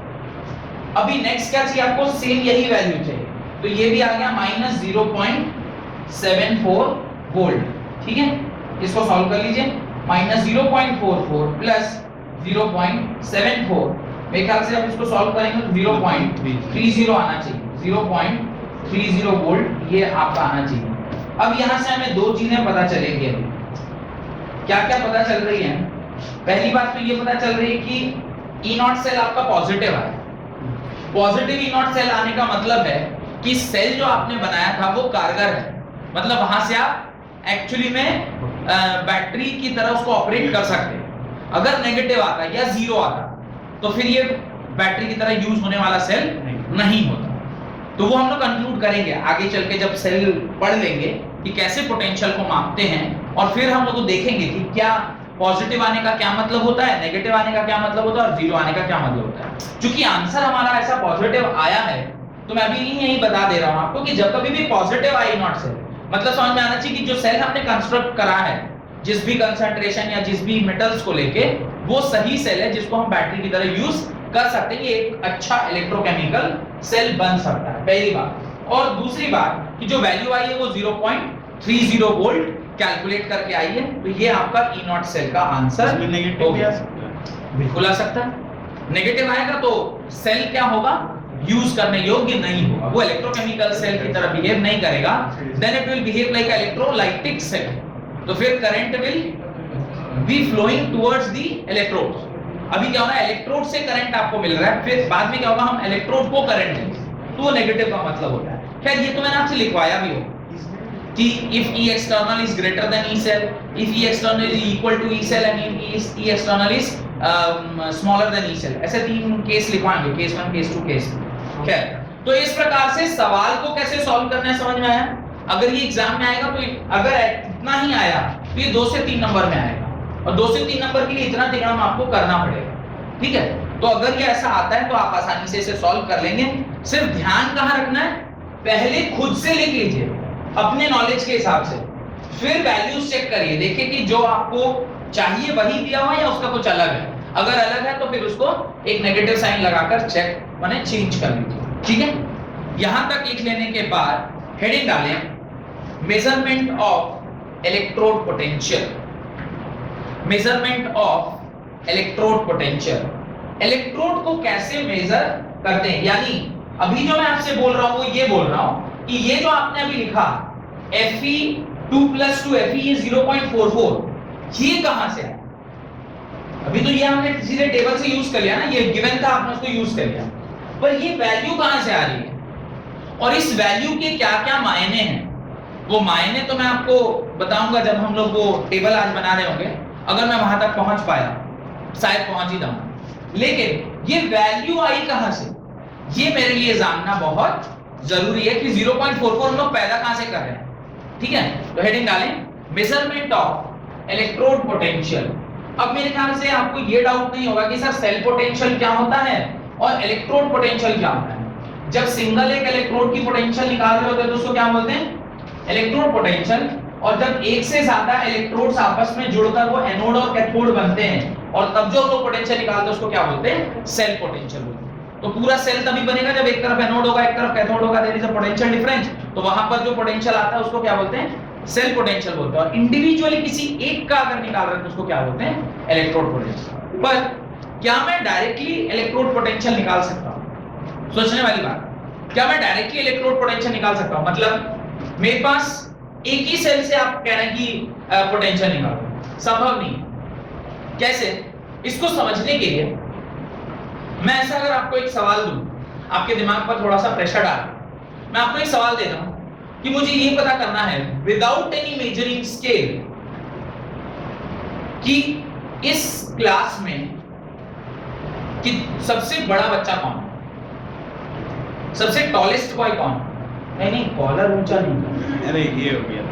अभी नेक्स्ट क्या चाहिए आपको, सेम यही वैल्यू चाहिए, तो ये भी आ गया माइनस 0.74 वोल्ट। ठीक है, इसको सॉल्व कर लीजिए। माइनस 0.44 प्लस 0.74, मेरे ख्याल से आप इसको सॉल्व करेंगे तो 0.30 आना चाहिए, 0.30 वोल्ट ये आपका आना चाहिए। अब यहां से हमें दो चीजें पता चलेंगी। अभी क्या क्या पता चल रही है, पहली बात तो ये पता चल रही है कि ई नॉट सेल आपका पॉजिटिव आया। पॉजिटिव ई नॉट सेल आने का मतलब है कि सेल जो आपने बनाया था वो कारगर है, मतलब वहां से आप एक्चुअली में बैटरी की तरह उसको ऑपरेट कर सकते हैं। अगर नेगेटिव आता या जीरो आता तो फिर ये बैटरी की तरह यूज होने वाला सेल नहीं होता। तो वो हम लोग कंक्लूड करेंगे आगे चल के, जब सेल पढ़ लेंगे कि कैसे पोटेंशियल को मापते हैं, और फिर हम लोग देखेंगे कि क्या पॉजिटिव आने का क्या मतलब होता है, नेगेटिव आने का क्या मतलब होता है, और जीरो आने का क्या मतलब होता है। क्योंकि आंसर हमारा ऐसा पॉजिटिव आया है, तो मैं अभी यही बता दे रहा हूं आपको कि जब कभी भी पॉजिटिव आई नॉट सेल, मतलब समझ में आना चाहिए कि जो सेल हमने कंस्ट्रक्ट करा है जिस भी कंसंट्रेशन या जिस भी मेटल्स को लेके, वो सही सेल है जिसको हम बैटरी की तरह यूज कर सकते हैं। ये एक अच्छा इलेक्ट्रोकेमिकल सेल बन सकता है, पहली बात। और दूसरी बात कि जो वैल्यू आई है वो 0.30 वोल्ट कैलकुलेट करके आई है, तो ये आपका ई नॉट सेल का आंसर। इसमें नेगेटिव भी आ सकता है, बिल्कुल आ सकता है। नेगेटिव आएगा तो सेल क्या होगा, यूज करने योग्य नहीं होगा, वो इलेक्ट्रोकेमिकल सेल की तरह बिहेव नहीं करेगा। Then it will behave like electrolytic cell, तो फिर current will be flowing towards the electrode. अभी क्या हो रहा है, इलेक्ट्रोड से करंट आपको मिल रहा है, फिर बाद में क्या होगा, हम इलेक्ट्रोड को करंट देंगे, तो वो नेगेटिव का मतलब होता है। खैर ये तो मैंने आपसे लिखवाया भी हो कि if E external is greater than E cell, if E external is equal to E cell and if E external is smaller than E cell, ऐसे तीन केस लिखवाएंगे, केस 1, केस 2, केस 3। खैर, तो इस प्रकार से सवाल को कैसे सॉल्व करना है समझ में आया। अगर ये एग्जाम में आएगा तो अगर इतना ही आया तो ये 2 से 3 नंबर में आएगा, और 2 से 3 नंबर के लिए इतना तिगड़म आपको करना पड़ेगा। ठीक है, तो अगर ये ऐसा आता है तो आप आसानी से इसे सॉल्व कर लेंगे। सिर्फ ध्यान कहाँ रखना है, पहले खुद से लिख लीजिए अपने नॉलेज के हिसाब से, फिर वैल्यूज चेक करिए, देखिए कि जो आपको चाहिए वही दिया हुआ है या उसका कुछ अलग है। अगर अलग है तो फिर उसको एक नेगेटिव साइन लगाकर चेक माने चेंज कर लीजिए। ठीक है, यहां तक लिख लेने के बाद हेडिंग डालें measurement of electrode potential. Measurement of electrode potential, electrode को कैसे मेजर करते हैं, यानी अभी जो मैं आपसे बोल रहा हूं वो ये बोल रहा हूं कि ये जो आपने अभी लिखा Fe2+2 Fe is 0.44, ये कहां से आया। अभी तो ये हमने सीधे टेबल से यूज कर लिया ना, ये गिवन था, आपने उसको यूज कर लिया, पर ये वैल्यू कहां से आ रही है और इस वैल्यू के क्या-क्या मायने हैं, वो मायने तो मैं आपको बताऊंगा जब हम लोग वो टेबल आज बना रहे होंगे। अगर मैं वहां तक पहुंच पाया, शायद पहुंच ही जाऊंगा, लेकिन ये वैल्यू आई कहां से, ये मेरे लिए जानना बहुत जरूरी है कि 0.44 हम लोग पैदा कहां से कर रहे हैं। ठीक है, तो हेडिंग डालें मेजरमेंट ऑफ इलेक्ट्रोड पोटेंशियल। अब मेरे ख्याल से आपको ये डाउट नहीं होगा कि सर सेल पोटेंशियल क्या होता है और इलेक्ट्रोड पोटेंशियल क्या होता है। जब सिंगल एक इलेक्ट्रोड की पोटेंशियल निकाल रहे होते हैं तो उसको क्या बोलते हैं, इलेक्ट्रोड पोटेंशियल। और जब एक से ज्यादा इलेक्ट्रोड्स आपस में जुड़कर वो एनोड और कैथोड बनते हैं और तब जो लोग पोटेंशियल निकालते हैं उसको क्या बोलते हैं, सेल पोटेंशियल बोलते हैं। तो पूरा सेल तभी बनेगा जब एक तरफ एनोड होगा एक तरफ कैथोड होगा, there is a potential difference, तो वहां पर जो पोटेंशियल आता है उसको क्या बोलते हैं, सेल पोटेंशियल बोलते हैं। और इंडिविजुअली किसी एक का अगर निकाल रहे हैं तो उसको क्या बोलते हैं, इलेक्ट्रोड पोटेंशियल। पर क्या मैं डायरेक्टली इलेक्ट्रोड पोटेंशियल निकाल सकता हूं, सोचने वाली बात, क्या मैं डायरेक्टली इलेक्ट्रोड पोटेंशियल निकाल सकता हूं, मतलब मेरे पास एक ही सेल से आप कह रहे हैं कि पोटेंशियल निकालो, संभव नहीं। कैसे, इसको समझने के लिए मैं ऐसा अगर आपको एक सवाल दूं, आपके दिमाग पर थोड़ा सा प्रेशर डाल, मैं आपको एक सवाल देता हूं कि मुझे ये पता करना है विदाउट एनी मेजरिंग स्केल कि इस क्लास में कि सबसे बड़ा बच्चा कौन है, सबसे टॉलेस्ट बॉय कौन है। नहीं कॉलर ऊंचा नहीं, अरे ये हो गया,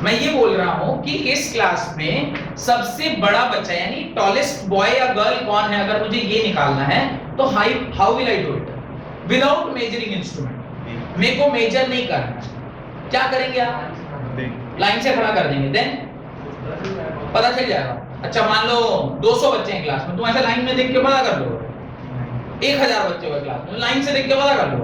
मैं ये बोल रहा हूं कि इस क्लास में सबसे बड़ा बच्चा यानी टॉलेस्ट बॉय या गर्ल कौन है, अगर मुझे ये निकालना है तो how will I do it without measuring instrument. मेरे को मेजर नहीं करना, क्या करेंगे आप, लाइन से खड़ा कर देंगे, देन पता चल जाएगा। अच्छा मान लो 200 बच्चे हैं क्लास में, तुम ऐसे लाइन में देख के पता कर लो 1000 बच्चे हो क्लास में, लाइन से देख के पता कर लो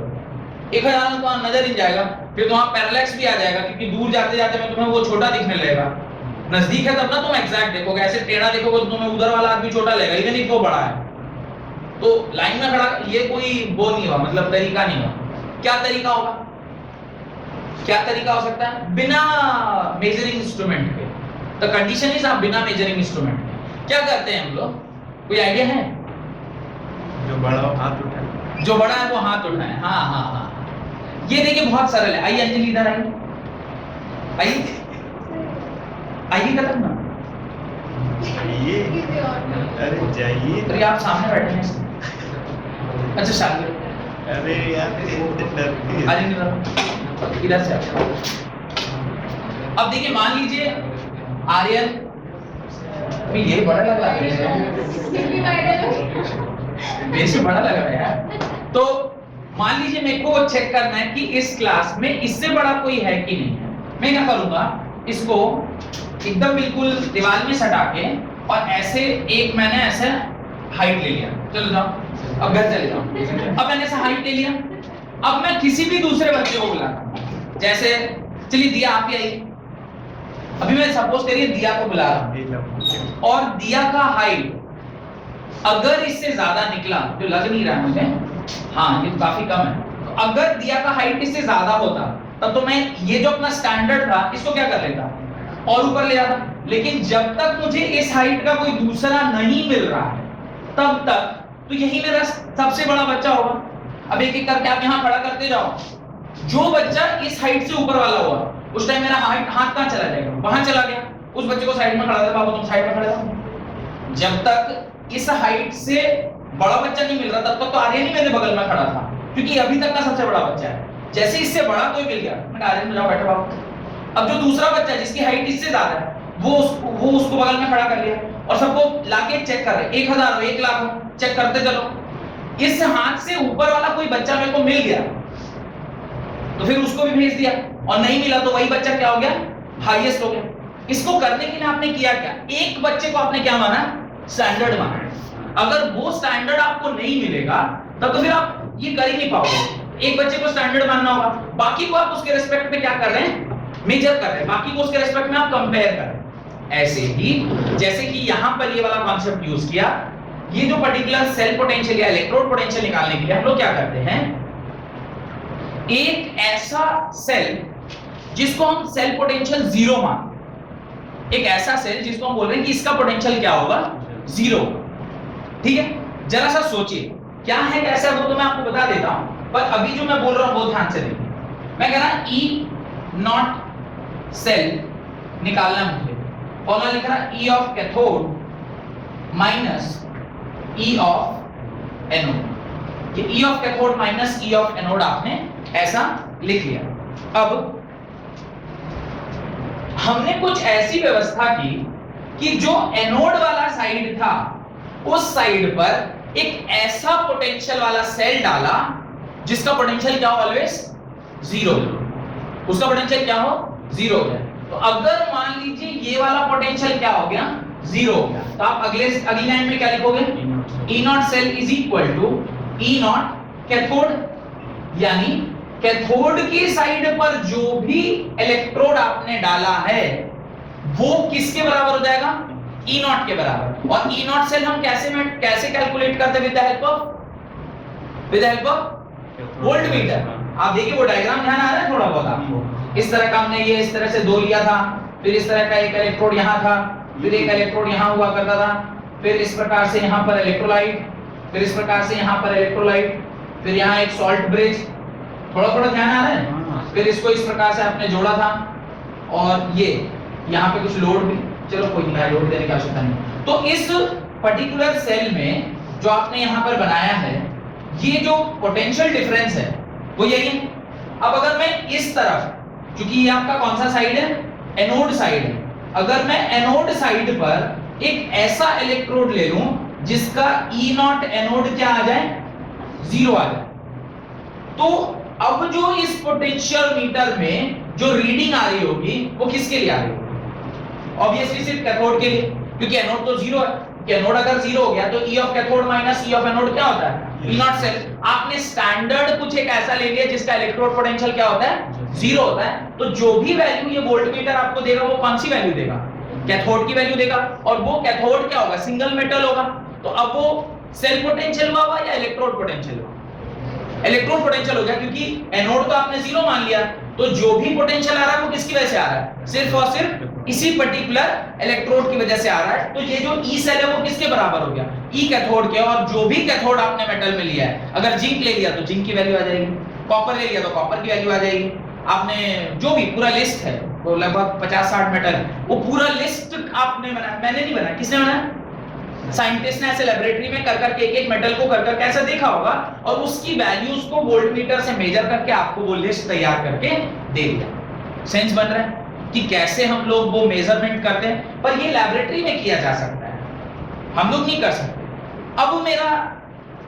1000 में तो नजर ही जाएगा, फिर तो वहां पैरेलैक्स भी आ जाएगा क्योंकि दूर जाते जाते में तुम्हें वो छोटा दिखने लगेगा, नजदीक है तब ना तुम एग्जैक्ट देखोगे, ऐसे टेढ़ा देखोगे तो तुम्हें उधर वाला आदमी छोटा लगेगा इवन एक वो बड़ा है। तो लाइन में खड़ा ये कोई वो नहीं हुआ, मतलब तरीका नहीं हुआ। क्या तरीका होगा, क्या तरीका हो सकता है बिना मेजरिंग इंस्ट्रूमेंट के? द कंडीशन इज आप बिना मेजरिंग इंस्ट्रूमेंट के क्या करते हैं हम लोग, कोई आइडिया है? जो बड़ा हो हाथ उठाए, जो बड़ा है वो हाथ उठाए। हाँ हाँ हाँ, ये देखिए बहुत सरल है। आइए अंजलि इधर आइए, आइए आइए कदम ना, ये अरे जाइए, तो आप सामने बैठे हैं। अच्छा शामिल, अरे यार डरती है। अरे इधर से अब देखिए मान लीजिए आर्यन, ये बड़ा लग रहा है, बेस बड़ा लग रहा है यार। तो मान लीजिए मेरे को चेक करना है कि इस क्लास में इससे बड़ा कोई है कि नहीं है। मैं क्या करूंगा, इसको एकदम बिल्कुल दीवार में सटा के और ऐसे एक मैंने ऐसे हाइट ले लिया, चलो जाओ अब घर चले जाओ। अब मैंने ऐसा हाइट ले लिया, अब मैं किसी भी दूसरे बच्चे को बुलाता हूं, जैसे चलिए दिया आप ही आइए। अभी मैं सपोज करिए दिया को बुला रहा हूं और दिया का हाइट अगर इससे ज्यादा निकला, जो लग नहीं रहा है मुझे, हाँ ये तो काफी कम है, तो अगर दिया का हाइट इससे ज्यादा होता तब तो मैं ये जो अपना स्टैंडर्ड था इसको क्या कर लेता और ऊपर ले जाता। लेकिन जब तक मुझे इस हाइट का कोई दूसरा नहीं मिल रहा है तब तक तो यही मेरा सबसे बड़ा बच्चा होगा। अब एक एक करके आप यहाँ खड़ा करते जाओ, जो बच्चा इस हाइट से ऊपर वाला हुआ उस टाइम मेरा हाथ कहाँ चला जाएगा, वहां चला गया, उस बच्चे को साइड में खड़ा था, बाबू तुम साइड में खड़े रहो। जब तक इस हाइट से बड़ा बच्चा नहीं मिल रहा तब तक तो आर्यन ही मेरे बगल में खड़ा था क्योंकि अभी तक का सबसे बड़ा बच्चा है। जैसे इससे बड़ा कोई मिल गया मैं आर्यन में जाओ बैठो बाबू। अब जो दूसरा बच्चा जिसकी हाइट इससे ज्यादा है वो उसको बगल में खड़ा कर लिया और सबको लाके चेक कर रहे, 1000 हो 1 लाख हो चेक करते चलो। इस हाथ से ऊपर वाला कोई बच्चा मेरे को मिल गया तो फिर उसको भी भेज दिया, और नहीं मिला तो वही बच्चा क्या हो गया, हाईएस्ट हो गया। इसको करने के लिए आपने किया क्या, एक बच्चे को आपने क्या माना, स्टैंडर्ड माना। अगर वो स्टैंडर्ड आपको नहीं मिलेगा तब तो फिर आप ये कर ही नहीं पाओगे। एक बच्चे को स्टैंडर्ड मानना होगा, बाकी को आप उसके रिस्पेक्ट में क्या कर रहे हैं, मेजर कर रहे हैं, बाकी को उसके रिस्पेक्ट में आप कंपेयर कर रहे हैं। ऐसे ही जैसे कि यहां पर ये वाला कॉन्सेप्ट यूज किया, ये जो पर्टिकुलर सेल पोटेंशियल या इलेक्ट्रोड पोटेंशियल निकालने के लिए हम लोग क्या करते हैं, एक ऐसा सेल जिसको हम सेल पोटेंशियल 0 मानते, एक ऐसा सेल जिसको हम बोल रहे हैं कि इसका पोटेंशियल क्या होगा, 0। ठीक है, जरा सा सोचिए क्या है कैसा, वो तो मैं आपको बता देता हूं, पर अभी जो मैं बोल रहा हूं वो ध्यान से देखिए। मैं कह रहा E नॉट सेल निकालना मुझे, फॉर्मूला लिख रहा E of cathode minus E of anode. ये E of cathode minus E of anode आपने ऐसा लिख लिया। अब हमने कुछ ऐसी व्यवस्था की कि जो एनोड वाला साइड था उस साइड पर एक ऐसा पोटेंशियल वाला सेल डाला जिसका पोटेंशियल क्या हो, ऑलवेज 0। उसका पोटेंशियल क्या हो, 0 हो गया। तो अगर मान लीजिए ये वाला पोटेंशियल क्या हो गया, 0 हो गया, तो आप अगली लाइन में क्या लिखोगे, E not cell is equal to E not cathode, यानी कैथोड की साइड पर जो भी इलेक्ट्रोड आपने डाला है वो किसके बराबर हो जाएगा, E नॉट के बराबर। और E नॉट सेल हम कैसे कैलकुलेट करते हैं, विद हेल्प ऑफ वोल्टमीटर। आप देखिए वो डायग्राम ध्यान आ रहा है थोड़ा बहुत आपको, इस तरह का हमने ये इस तरह से 2 लिया था, फिर इस तरह का एक इलेक्ट्रोड यहाँ था, फिर एक इलेक्ट्रोड यहाँ हुआ करता था, फिर इस प्रकार से यहाँ पर इलेक्ट्रोलाइट, फिर इस प्रकार से यहाँ पर इलेक्ट्रोलाइट, फिर यहाँ एक सॉल्ट ब्रिज, थोड़ा थोड़ा ध्यान आ रहा है। फिर इसको इस प्रकार से आपने जोड़ा था और ये यहाँ पे कुछ लोड भी, चलो कोई नहीं, लोड देने की आवश्यकता नहीं। तो इस पर्टिकुलर सेल में जो आपने यहाँ पर बनाया है, ये जो पोटेंशियल डिफरेंस है वो यही है। अब अगर मैं इस तरफ, क्योंकि ये आपका कौन सा साइड है, एनोड साइड है, अगर मैं एनोड साइड पर एक ऐसा इलेक्ट्रोड ले लूं जिसका E नॉट एनोड क्या आ जाए, 0 आ जाए, तो अब जो इस पोटेंशियल मीटर में जो रीडिंग आ रही होगी वो किसके लिए आ रही होगी, ऑब्वियसली सिर्फ कैथोड के लिए। क्योंकि एनोड तो जीरो है, कि एनोड अगर जीरो हो गया तो ई of cathode minus E of anode क्या होता है? ई नॉट सेल्फ। आपने स्टैंडर्ड कुछ एक ऐसा ले लिया जिसका इलेक्ट्रोड पोटेंशियल क्या होता है? जीरो होता है, तो जो भी वैल्यू ये वोल्टमीटर आपको देगा वो कौन सी वैल्यू देगा? कैथोड की वैल्यू देगा, और वो कैथोड क्या होगा? सिंगल मेटल होगा। तो अब वो सेल पोटेंशियल हुआ या इलेक्ट्रोड पोटेंशियल हुआ? इलेक्ट्रोड पोटेंशियल हो गया, क्योंकि एनोड तो आपने जीरो मान लिया, तो जो भी पोटेंशियल आ रहा है वो किसकी वजह से आ रहा है? सिर्फ और सिर्फ इसी पर्टिकुलर इलेक्ट्रोड की वजह से आ रहा है। तो ये जो ई सेल है वो किसके बराबर हो गया? ई कैथोड के। और जो भी कैथोड आपने मेटल में लिया है, अगर जिंक ले लिया तो जिंक की वैल्यू आ जाएगी, कॉपर ले लिया तो कॉपर की वैल्यू आ जाएगी, आपने जो भी पूरा लिस्ट है वो लगभग 50-60 मेटल, वो पूरा लिस्ट आपने बनाया, मैंने नहीं बनाया, किसने बनाया? साइंटिस्ट ने ऐसे लेबोरेटरी में कर करके एक एक मेटल को कर करके ऐसा देखा होगा, और उसकी वैल्यूज को वोल्टमीटर से मेजर करके आपको वो लिस्ट तैयार करके दे दिया। सेंस बन रहा है कि कैसे हम लोग वो मेजरमेंट करते हैं, पर ये लेबोरेटरी में किया जा सकता है, हम लोग नहीं कर सकते।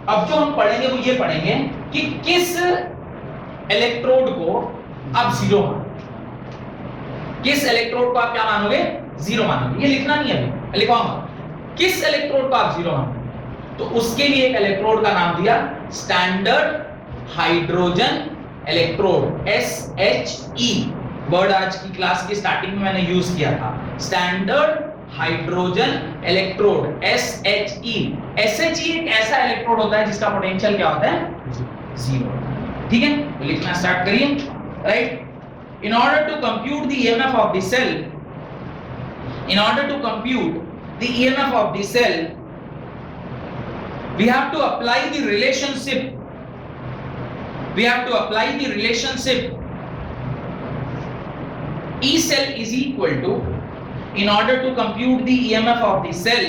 अब जो हम पढ़ेंगे वो ये पढ़ेंगे कि किस इलेक्ट्रोड को आप जीरो मानोगे, किस इलेक्ट्रोड को आप क्या मानोगे? जीरो मानोगे। ये लिखना नहीं है, अभी लिखवाऊंगा। किस इलेक्ट्रोड को आप जीरो मानोगे? तो उसके लिए एक इलेक्ट्रोड का नाम दिया standard hydrogen electrode, SHE। Word आज की क्लास की स्टार्टिंग में मैंने यूज किया था, standard hydrogen electrode, SHE। SHE एक ऐसा इलेक्ट्रोड होता है जिसका पोटेंशियल क्या होता है? जीरो। ठीक है, तो लिखना स्टार्ट करिए। Right, in order to compute the EMF of the cell, in order to compute the EMF of the cell, we have to apply the relationship, E cell is equal to, in order to compute the EMF of the cell,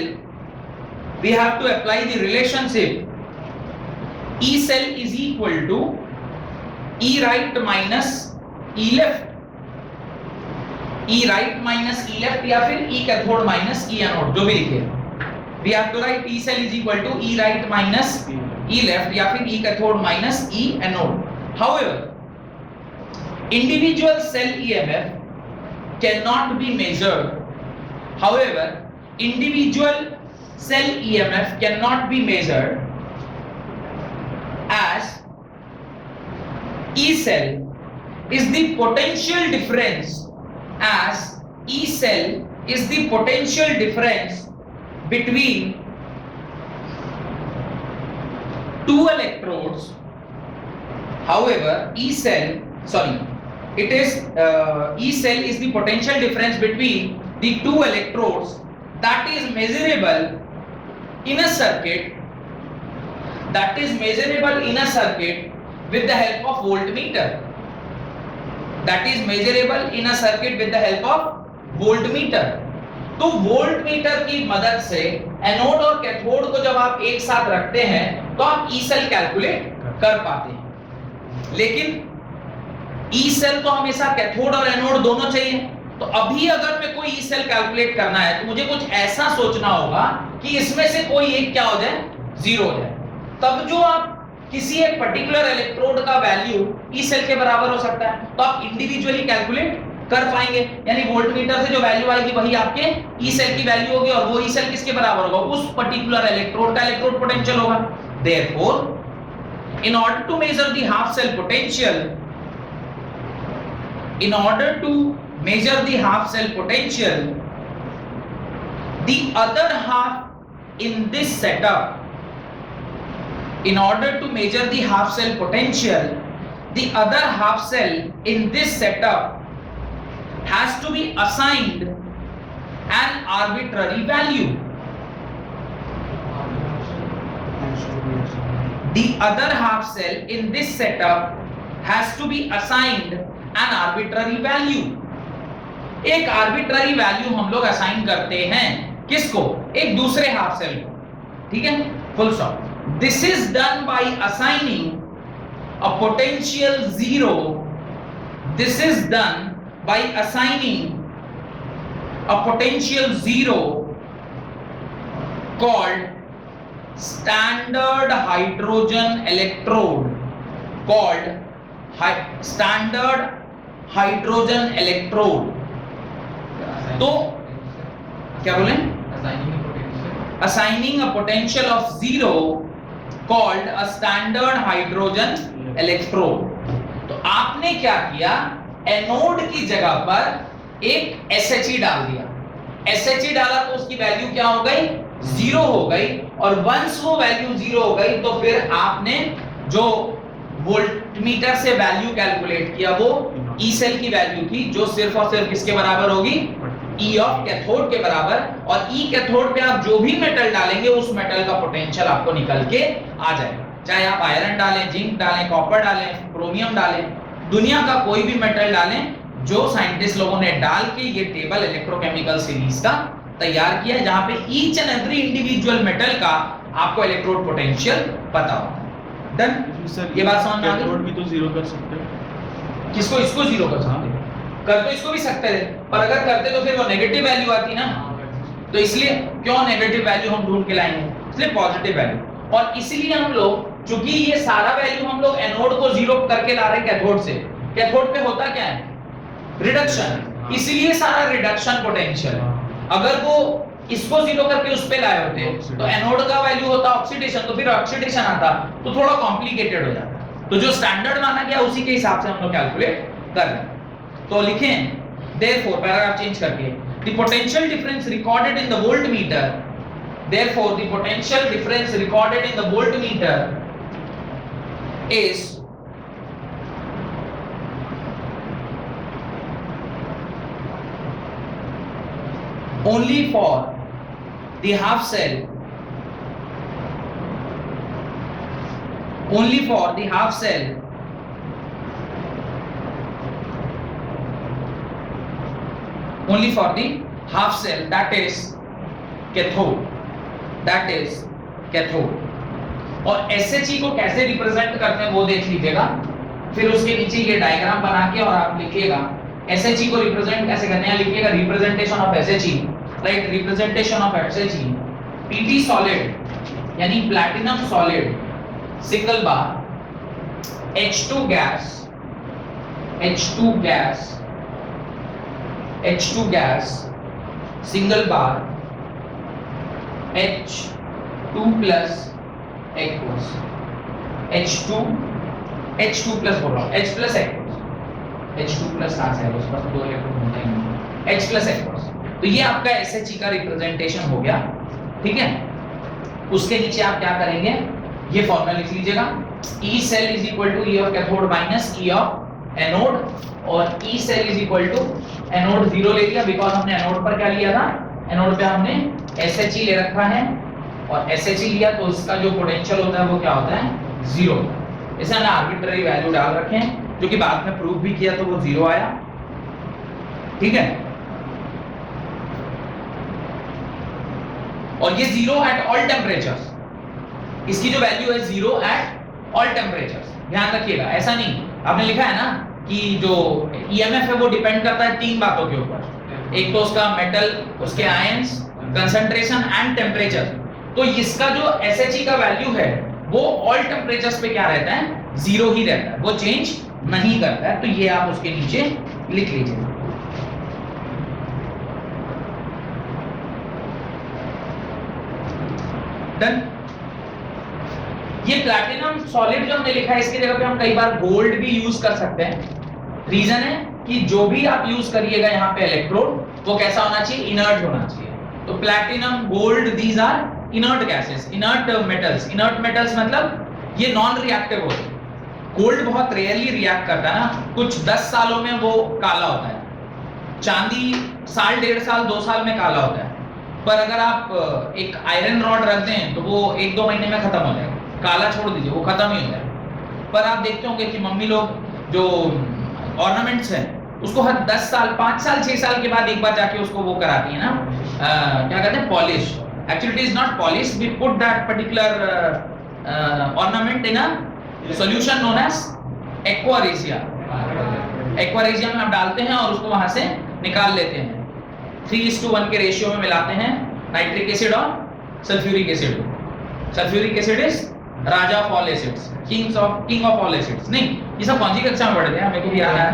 we have to apply the relationship E cell is equal to E right minus E left, E right minus E left, या फिर E cathode minus E anode, जो भी लिखे। We have to write E cell is equal to E right minus E left, या फिर E cathode minus E anode. However, individual cell EMF cannot be measured. However, individual cell EMF cannot be measured as E cell is the potential difference, as E cell is the potential difference between two electrodes. However, E cell is the potential difference between the two electrodes that is measurable in a circuit, with the help of voltmeter, तो voltmeter की मदद से anode और cathode को जब आप एक साथ रखते हैं तो आप ई सेल कैलकुलेट कर पाते हैं। लेकिन ई सेल तो हमेशा कैथोड और एनोड दोनों चाहिए। तो अभी अगर मैं कोई ई सेल कैलकुलेट करना है तो मुझे कुछ ऐसा सोचना होगा कि इसमें से कोई एक क्या हो जाए? जीरो हो जाए। तब जो आप किसी एक पर्टिकुलर इलेक्ट्रोड का वैल्यू ई सेल के बराबर हो सकता है, तो आप इंडिविजुअली कैलकुलेट कर पाएंगे। यानी वोल्टमीटर से जो वैल्यू आएगी वही आपके ई सेल की वैल्यू होगी, और वो ई सेल किसके बराबर होगा? उस पर्टिकुलर इलेक्ट्रोड का इलेक्ट्रोड पोटेंशियल होगा। Therefore in order to measure the half cell potential, the other half in this setup, in order to measure the half cell potential, the other half cell in this setup has to be assigned an arbitrary value. The other half cell in this setup has to be assigned an arbitrary value. एक arbitrary value हम लोग assign करते हैं किसको? एक दूसरे half cell को। ठीक है, full stop. This is done by assigning a potential zero. This is done by assigning a potential zero called standard hydrogen electrode, तो क्या बोले? assigning a potential of 0 called a standard hydrogen electrode। तो आपने क्या किया, anode की जगह पर एक SHE डाल दिया। SHE डाला तो उसकी वैल्यू क्या हो गई, 0 हो गई, और वंस वो वैल्यू 0 हो गई तो फिर आपने जो वोल्टमीटर से वैल्यू कैलकुलेट किया वो ई सेल की वैल्यू थी, जो सिर्फ और सिर्फ किसके बराबर होगी, ई ऑफ कैथोड के बराबर। और ई कैथोड पे आप जो भी मेटल डालेंगे उस मेटल का पोटेंशियल आपको निकल के आ जाएगा। चाहे आप आयरन डालें, जिंक डालें, कॉपर डालें, क्रोमियम डालें, दुनिया का कोई भी मेटल डालें, जो साइंटिस्ट लोगों ने डाल के ये टेबल इलेक्ट्रोकेमिकल सीरीज का तैयार किया है, जहां पे each and every individual metal का आपको इलेक्ट्रोड पोटेंशियल पता होता है। डन? ये बात समझ में आ गई? कैथोड भी तो जीरो कर सकते हैं। किसको, इसको जीरो कर सकते हैं, कर तो इसको भी सकते थे, पर अगर करते तो फिर वो नेगेटिव वैल्यू आती ना, तो इसलिए क्यों नेगेटिव वैल्यू हम ढूंढ के लाएंगे, इसलिए पॉजिटिव वैल्यू। और इसलिए हम लोग, चूंकि ये सारा वैल्यू हम लोग एनोड को जीरो करके ला रहे हैं कैथोड से, कैथोड पे होता क्या है, रिडक्शन, इसलिए सारा रिडक्शन पोटेंशियल है। अगर वो इसको जीरो करके उस पे लाए होते तो एनोड का वैल्यू होता ऑक्सीडेशन, तो फिर ऑक्सीडेशन आता तो थोड़ा कॉम्प्लिकेटेड हो जाता। तो जो स्टैंडर्ड माना गया उसी के हिसाब से हम लोग कैलकुलेट कर रहे हैं। तो लिखें देयरफॉर, पैराग्राफ चेंज करके, the potential difference recorded in the voltmeter, therefore the potential difference recorded in the voltmeter is only for the half cell, only for the half cell only for the half cell that is cathode, that is cathode। और SHE को कैसे represent करते हैं वो देख लीजिएगा, फिर उसके नीचे ये डायग्राम बना के और आप लिखिएगा SHE को रिप्रेजेंट कैसे करते हैं, लिखिएगा representation of SHE, right, representation of SHE, PT solid यानी platinum solid single bar, H2 gas, H2 gas, H2 gas single bar, H2 plus aqueous, H2 plus बोल रहा हूँ, H plus aqueous, H2 plus कहाँ से है, उस पर दो इलेक्ट्रॉन होते हैं, H प्लस एक्वस। तो ये आपका SHE का रिप्रेजेंटेशन हो गया, ठीक है। उसके नीचे आप क्या करेंगे, ये फॉर्मूला लिख लीजिएगा, E cell is equal to E of cathode minus E of anode, और E cell is equal to anode 0 ले लिया, बिकॉज हमने एनोड पर क्या लिया था, एनोड पे हमने SHE ले रखा है, और SHE लिया तो इसका जो पोटेंशियल होता है वो क्या होता है, 0। इसे हमने आर्बिट्ररी वैल्यू डाल रखे हैं, जो कि बाद में प्रूव भी किया तो वो 0 आया, ठीक है। और ये 0 एट ऑल टेम्परेचर्स, इसकी जो वैल्यू है 0 एट ऑल टेम्परेचर्स, ध्यान रखिएगा। ऐसा नहीं, आपने लिखा है ना कि जो EMF है वो डिपेंड करता है 3 बातों के ऊपर, एक तो उसका मेटल, उसके आयंस, कंसंट्रेशन एंड टेम्परेचर। तो इसका जो SHE का वैल्यू है वो ऑल टेम्परेचर्स पे क्या रहता है, 0 ही रहता है, वो चेंज नहीं करता है। तो ये आप उसके नीचे लिख लीजिए। डन। ये प्लैटिनम सॉलिड जो हमने लिखा है इसकी जगह पे हम कई बार गोल्ड भी यूज कर सकते हैं। रीजन है कि जो भी आप यूज करिएगा यहाँ पे इलेक्ट्रोड, वो कैसा होना चाहिए, इनर्ट होना चाहिए। तो platinum, gold, these are inert gases, inert metals. Inert metals मतलब ये नॉन रिएक्टिव होते हैं। गोल्ड बहुत रेयरली रिएक्ट करता है ना, कुछ 10 सालों में वो काला होता है। चांदी साल, 1.5 साल, 2 साल में काला होता है। पर अगर आप एक आयरन रॉड रख दें तो वो 1-2 महीने में खत्म हो जाएगा। काला छोड़ दीजिए, वो खत्म ही हो जाएगा। पर आप देखते होंगे कि मम्मी लोग जो ऑर्नामेंट्स हैं उसको हर 10 साल, 5 साल, 6 साल के बाद एक बार जाके उसको वो कराती है ना, क्या कहते हैं, polish. Actually it is not polish, we put that particular ornament in a solution known as aquaresia। aquaresia में आप डालते हैं और उसको वहां से निकाल लेते हैं, 3:1 के रेशियो में मिलाते हैं नाइट्रिक एसिड और sulphuric acid. Sulphuric acid is Raja of all acids, king of all acids. नहीं, ये सब कौन सी कक्षा में पढ़े थे, हमें को भी याद है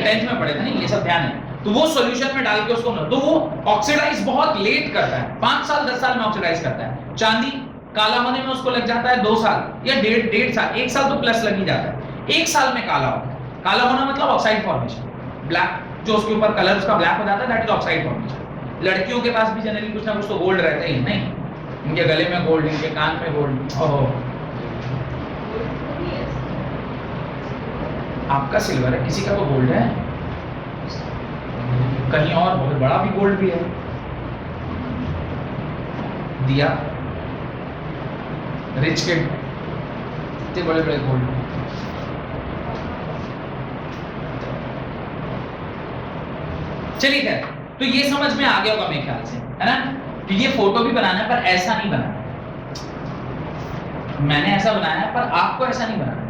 10th में पढ़े थे। नहीं, ये सब ध्यान है। तो वो सॉल्यूशन में डाल के उसको तो वो ऑक्सीडाइज बहुत लेट करता है, 5 साल 10 साल में ऑक्सीडाइज करता है। चांदी काला होने में उसको लग जाता है 2 साल या डेढ़ साल, 1 साल तो प्लस लग ही जाता है। 1 साल में काला होता है। काला होना मतलब ऑक्साइड फॉर्मेशन, ब्लैक जो उसके ऊपर कलर उसका ब्लैक हो जाता है, दैट इज ऑक्साइड फॉर्मेशन। लड़कियों के पास भी जनरली कुछ ना कुछ तो गोल्ड रहता ही नहीं, इनके गले में गोल्ड, इनके कान में गोल्ड। ओहो, आपका सिल्वर है, किसी का तो गोल्ड है, कहीं और बहुत बड़ा भी गोल्ड भी है। दिया रिच किड, इतने बड़े बड़े गोल्ड। चलिए खैर, तो ये समझ में आ गया होगा मेरे ख्याल से, है ना, कि ये फोटो भी बनाना है पर ऐसा नहीं बनाना। मैंने ऐसा बनाया है पर आपको ऐसा नहीं बनाना है।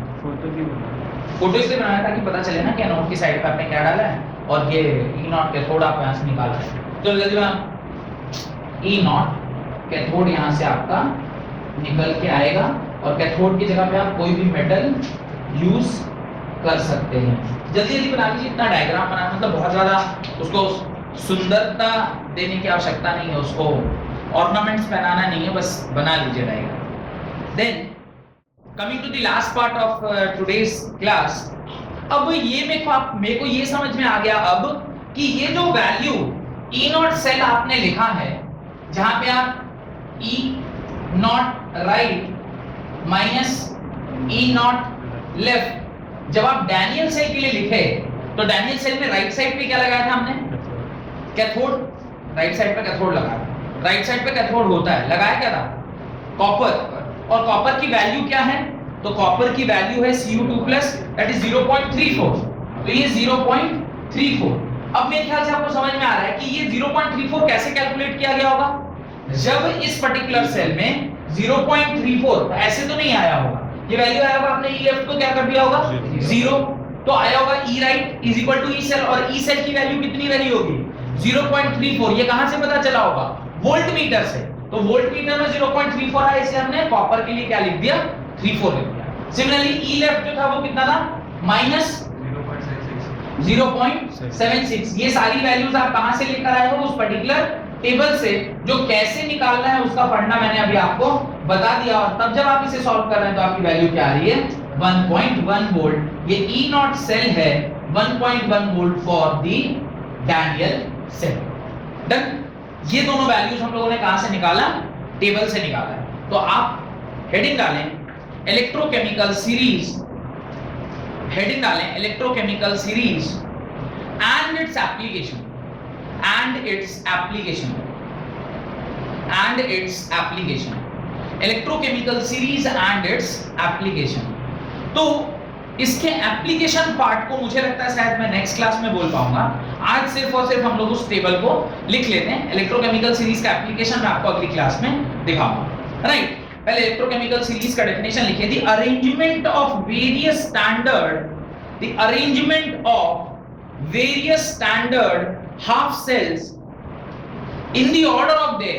फोटो इसलिए बनाया ताकि पता चले ना कि एनोड की साइड पे आपने क्या डाला है और ये E0 कैथोड आप यहाँ से निकाल रहे हैं। तो जल्दी E0 कैथोड यहाँ से आपका निकल के आएगा और कैथोड की जगह पे आप कोई भी मेटल यूज कर सकते हैं। जल्दी जल्दी बना लीजिए, इतना डायग्राम बनाना मतलब बहुत ज्यादा उसको सुंदरता देने की आवश्यकता नहीं है, उसको ऑर्नामेंट्स पहनाना नहीं है, बस बना लीजिए diagram. Then coming to the last part of today's class. अब ये मेरे को ये समझ में आ गया अब कि ये जो वैल्यू E0 सेल आपने लिखा है, जहां पे आप E0 right minus E0 left, जब आप डैनियल सेल के लिए लिखे तो डैनियल सेल में राइट साइड पे क्या लगाया था हमने? कैथोड। राइट साइड पे कैथोड लगाया, राइट साइड पे कैथोड होता है, लगाया क्या था? कॉपर। और कॉपर की वैल्यू क्या है? तो कॉपर की वैल्यू है Cu2+ दैट इज 0.34, तो ये 0.34। अब मेरे ख्याल से आपको समझ में आ रहा है कि ये 0.34 कैसे कैलकुलेट किया गया होगा। जब इस पर्टिकुलर सेल में 0.34 ऐसे तो नहीं आया होगा, ये वैल्यू आया होगा, आपने E लेफ्ट को क्या कर दिया होगा 0, तो आया होगा E right is equal to E cell, और E सेल की वैल्यू कितनी रही होगी 0.34। ये कहां से पता चला होगा? वोल्ट मीटर से। तो वोल्ट मीटर में 0.34 आया, इसे हमने कॉपर के लिए क्या लिख दिया 34 लिख दिया। सिमिलरली E लेफ्ट जो था वो कितना था माइनस 0.76। ये सारी वैल्यूज आप कहां से लेकर आए हो? उस पर्टिकुलर टेबल से, जो कैसे निकालना है उसका फंडा मैंने अभी आपको बता दिया, और तब जब आप इसे सॉल्व कर रहे हैं तो आपकी वैल्यू क्या आ रही है 1.1 वोल्ट। ये E0 सेल है 1.1 volt for the Daniell cell. Done. ये दोनों वैल्यूज हम लोगों ने कहां से निकाला? टेबल से निकाला है। तो आप हेडिंग डालें इलेक्ट्रोकेमिकल सीरीज, हेडिंग डालें electrochemical series and its application, and its application, electrochemical series and its application। तो इसके एप्लीकेशन पार्ट को मुझे लगता है शायद मैं नेक्स्ट क्लास में बोल पाऊंगा, आज सिर्फ और सिर्फ हम लोग उस टेबल को लिख लेते हैं। इलेक्ट्रोकेमिकल सीरीज का एप्लीकेशन मैं आपको अगली क्लास में दिखाऊंगा, राइट। पहले इलेक्ट्रोकेमिकल सीरीज का डेफिनेशन लिखिए, the arrangement of various standard, the arrangement of various standard half cells in the order of the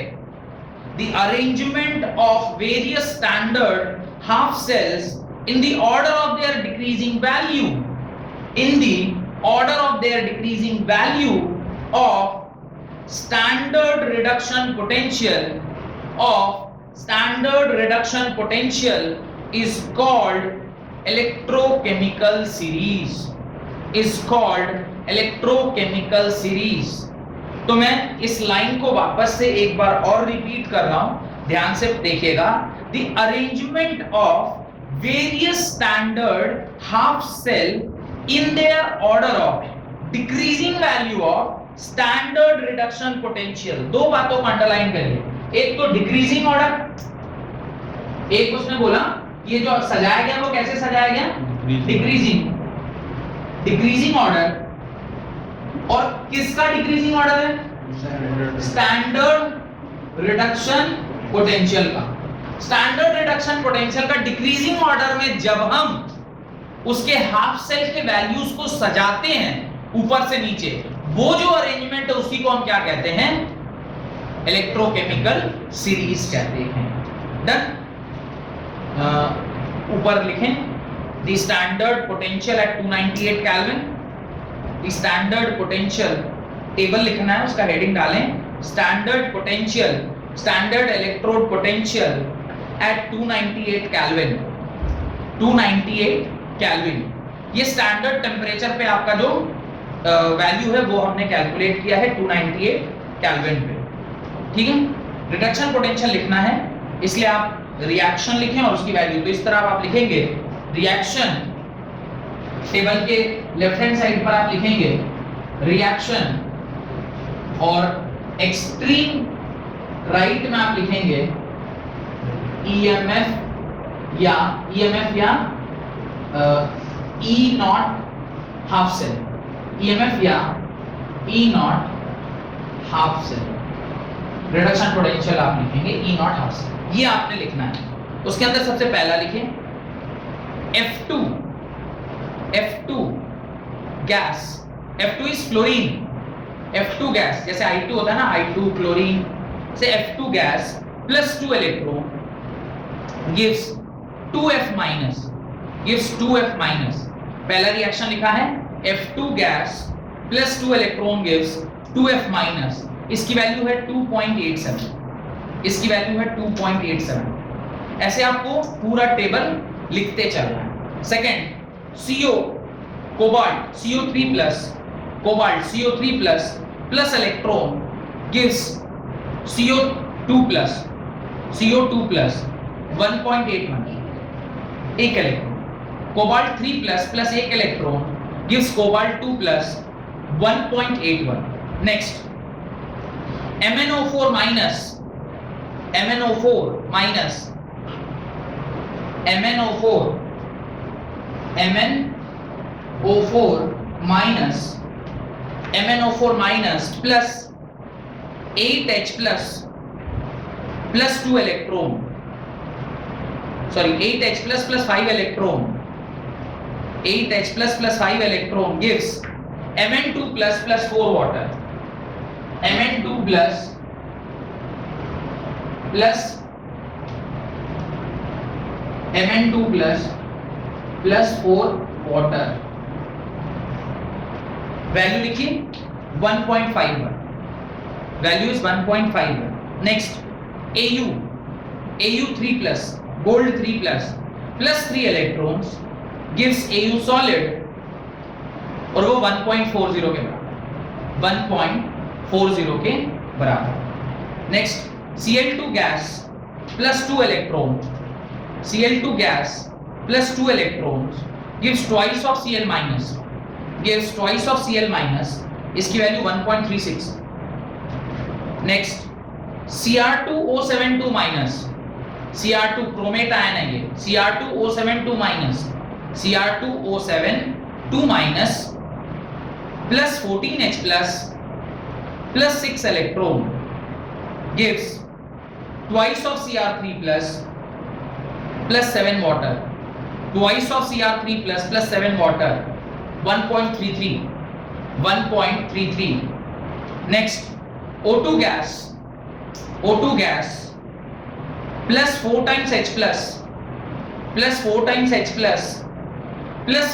arrangement of various standard half cells in the order of their decreasing value, in the order of their decreasing value of standard reduction potential is called electrochemical series, electrochemical series. तो मैं इस line को वापस से एक बार और repeat कर रहा हूं, ध्यान से देखिएगा। The arrangement of various standard half cell in their order of decreasing value of standard reduction potential. दो बातों को अंडरलाइन करिए, एक तो डिक्रीजिंग ऑर्डर, एक उसने बोला ये जो सजाया गया वो कैसे सजाया गया डिक्रीजिंग ऑर्डर। और किसका डिक्रीजिंग ऑर्डर है? स्टैंडर्ड रिडक्शन पोटेंशियल का। स्टैंडर्ड रिडक्शन पोटेंशियल का डिक्रीजिंग ऑर्डर में जब हम उसके हाफ सेल के वैल्यूज को सजाते हैं ऊपर से नीचे, वो जो अरेंजमेंट है उसी को हम क्या कहते हैं? इलेक्ट्रोकेमिकल सीरीज कहते हैं। डन। ऊपर लिखें the standard potential at 298 Kelvin, the standard potential table लिखना है, उसका हेडिंग डालें standard potential, standard electrode potential at 298 kelvin, 298 kelvin. ये स्टैंडर्ड टेम्परेचर पे आपका जो वैल्यू है वो हमने कैलकुलेट किया है 298 केल्विन पे, ठीक है। रिडक्शन पोटेंशियल लिखना है, इसलिए आप रिएक्शन लिखें और उसकी वैल्यू, तो इस तरह आप लिखेंगे रिएक्शन, टेबल के लेफ्ट हैंड साइड पर आप लिखेंगे रिएक्शन और एक्सट्रीम राइट में आप लिखेंगे ईएमएफ या E not half cell, EMF या E not half cell. Reduction potential आप लिखेंगे ई नॉट हाफ सेल, ये आपने लिखना है। उसके अंदर सबसे पहला लिखें F2 gas, F2 is fluorine, F2 gas जैसे I2 होता है ना, I2 क्लोरीन से F2 gas plus 2 electron gives 2F minus, gives 2F minus. पहला रिएक्शन लिखा है F2 gas plus 2 electron gives 2F minus, इसकी वैल्यू है 2.87, इसकी वैल्यू है 2.87। ऐसे आपको पूरा टेबल लिखते चलना है। Second CO cobalt CO3 plus, cobalt CO3 plus plus electron gives CO2 plus 1.81, एक इलेक्ट्रॉन। कोबाल्ट 3 प्लस प्लस एक electron gives cobalt 2 plus 1.81। Next MnO4 minus, MnO4 minus, MnO4 minus plus 8H plus 2 electron, sorry 8H plus 5 electron, 8H plus 5 electron gives Mn2 plus 4 water, Mn2 plus 4 water. Value लिखिए 1.51, value is 1.51। Next Au3 plus gold 3 plus 3 electrons gives Au solid और वो 1.40 के बराबर, 1.40 के बराबर। Next Cl2 gas plus 2 electron, Cl2 gas plus 2 electrons gives twice of Cl minus, gives twice of Cl minus, इसकी value 1.36। Next Cr2O72 minus, Cr2 chromate ion है ये, Cr2O72 minus, Cr2O72 minus plus 14H plus 6 electron gives twice of Cr3 plus 7 water, twice of Cr3 plus 7 water, 1.33। next O2 gas plus 4 times H plus